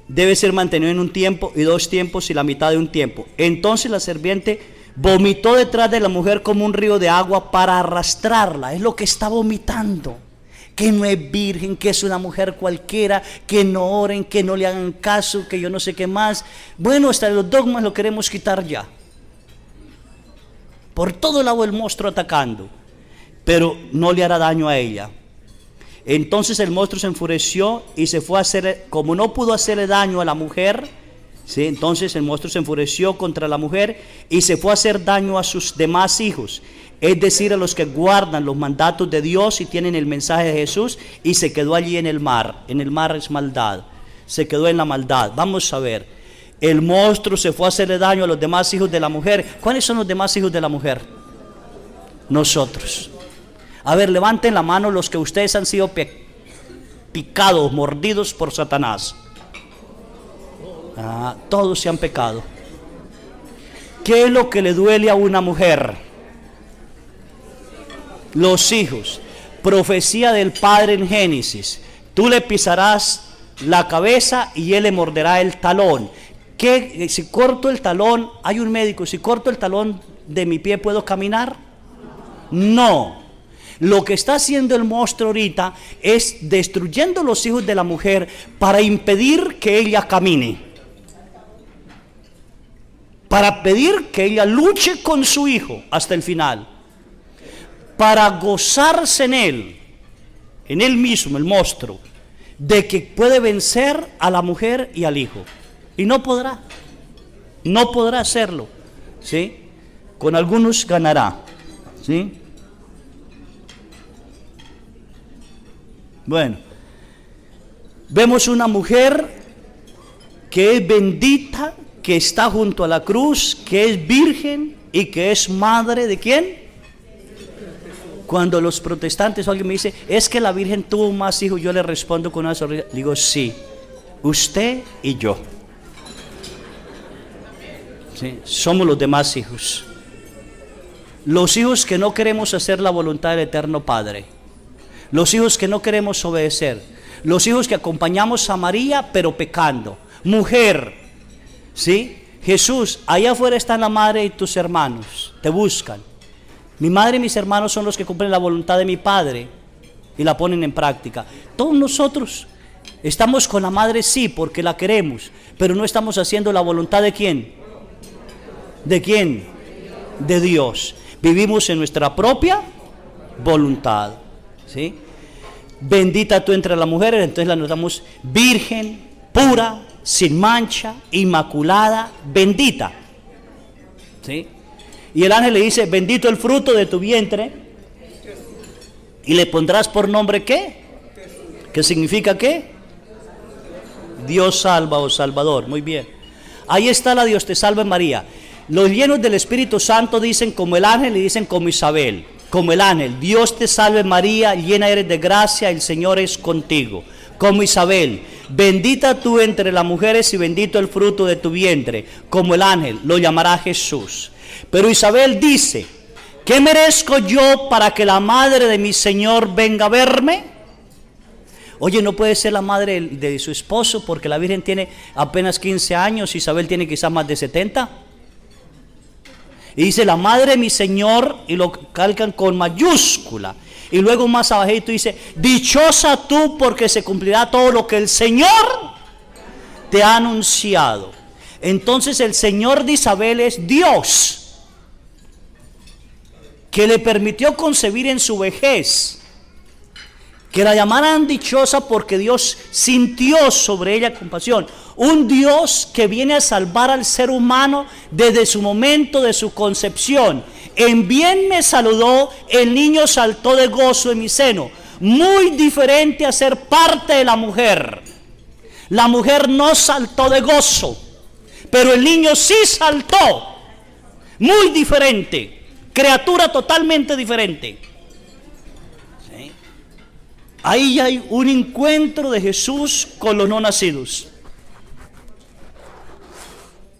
debe ser mantenido en un tiempo y 2 tiempos y la mitad de un tiempo. Entonces la serpiente vomitó detrás de la mujer como un río de agua para arrastrarla. Es lo que está vomitando, que no es virgen, que es una mujer cualquiera, que no oren, que no le hagan caso, que yo no sé qué más. Bueno, hasta los dogmas lo queremos quitar ya. Por todo lado el monstruo atacando, pero no le hará daño a ella. Entonces el monstruo se enfureció y se fue a hacer, como no pudo hacerle daño a la mujer, ¿sí? Entonces el monstruo se enfureció contra la mujer y se fue a hacer daño a sus demás hijos, es decir, a los que guardan los mandatos de Dios y tienen el mensaje de Jesús, y se quedó allí en el mar. En el mar es maldad, se quedó en la maldad. Vamos a ver, el monstruo se fue a hacerle daño a los demás hijos de la mujer. ¿Cuáles son los demás hijos de la mujer? Nosotros. A ver, levanten la mano los que ustedes han sido picados, mordidos por Satanás. Todos se han pecado. ¿Qué es lo que le duele a una mujer? Los hijos. Profecía del Padre en Génesis. Tú le pisarás la cabeza y él le morderá el talón. ¿Qué? Si corto el talón, hay un médico, si corto el talón de mi pie, ¿puedo caminar? No. Lo que está haciendo el monstruo ahorita es destruyendo los hijos de la mujer para impedir que ella camine, para pedir que ella luche con su hijo hasta el final, para gozarse en él mismo, el monstruo, de que puede vencer a la mujer y al hijo. Y no podrá hacerlo, ¿sí? Con algunos ganará, ¿sí? Bueno, vemos una mujer que es bendita, que está junto a la cruz, que es virgen y que es madre ¿de quién? Cuando los protestantes o alguien me dice, es que la Virgen tuvo más hijos, yo le respondo con una sonrisa, digo, sí, usted y yo. ¿Sí? Somos los demás hijos. Los hijos que no queremos hacer la voluntad del Eterno Padre. Los hijos que no queremos obedecer. Los hijos que acompañamos a María pero pecando. Mujer, ¿sí? Jesús, allá afuera está la madre y tus hermanos, te buscan. Mi madre y mis hermanos son los que cumplen la voluntad de mi Padre y la ponen en práctica. Todos nosotros estamos con la madre, sí, porque la queremos, pero no estamos haciendo la voluntad de ¿quién? ¿De quién? De Dios. Vivimos en nuestra propia voluntad, ¿sí? Bendita tú entre las mujeres, entonces la notamos virgen, pura, sin mancha, inmaculada, bendita, ¿sí? Y el ángel le dice, bendito el fruto de tu vientre, y le pondrás por nombre ¿qué? ¿Qué significa qué? Dios salva o Salvador. Muy bien, ahí está la Dios te salve María. Los llenos del Espíritu Santo dicen como el ángel y dicen como Isabel, como el ángel, Dios te salve María, llena eres de gracia, el Señor es contigo. Como Isabel, bendita tú entre las mujeres y bendito el fruto de tu vientre. Como el ángel, lo llamará Jesús. Pero Isabel dice, ¿qué merezco yo para que la madre de mi Señor venga a verme? Oye, no puede ser la madre de su esposo porque la Virgen tiene apenas 15 años, Isabel tiene quizás más de 70. Y dice la madre de mi Señor, y lo calcan con mayúscula. Y luego más abajito dice, dichosa tú porque se cumplirá todo lo que el Señor te ha anunciado. Entonces el Señor de Isabel es Dios, que le permitió concebir en su vejez, que la llamaran dichosa porque Dios sintió sobre ella compasión. Un Dios que viene a salvar al ser humano desde su momento de su concepción. En bien me saludó, el niño saltó de gozo en mi seno. Muy diferente a ser parte de la mujer. La mujer no saltó de gozo, pero el niño sí saltó. Muy diferente, criatura totalmente diferente. ¿Sí? Ahí hay un encuentro de Jesús con los no nacidos,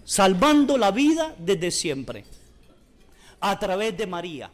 salvando la vida desde siempre, a través de María.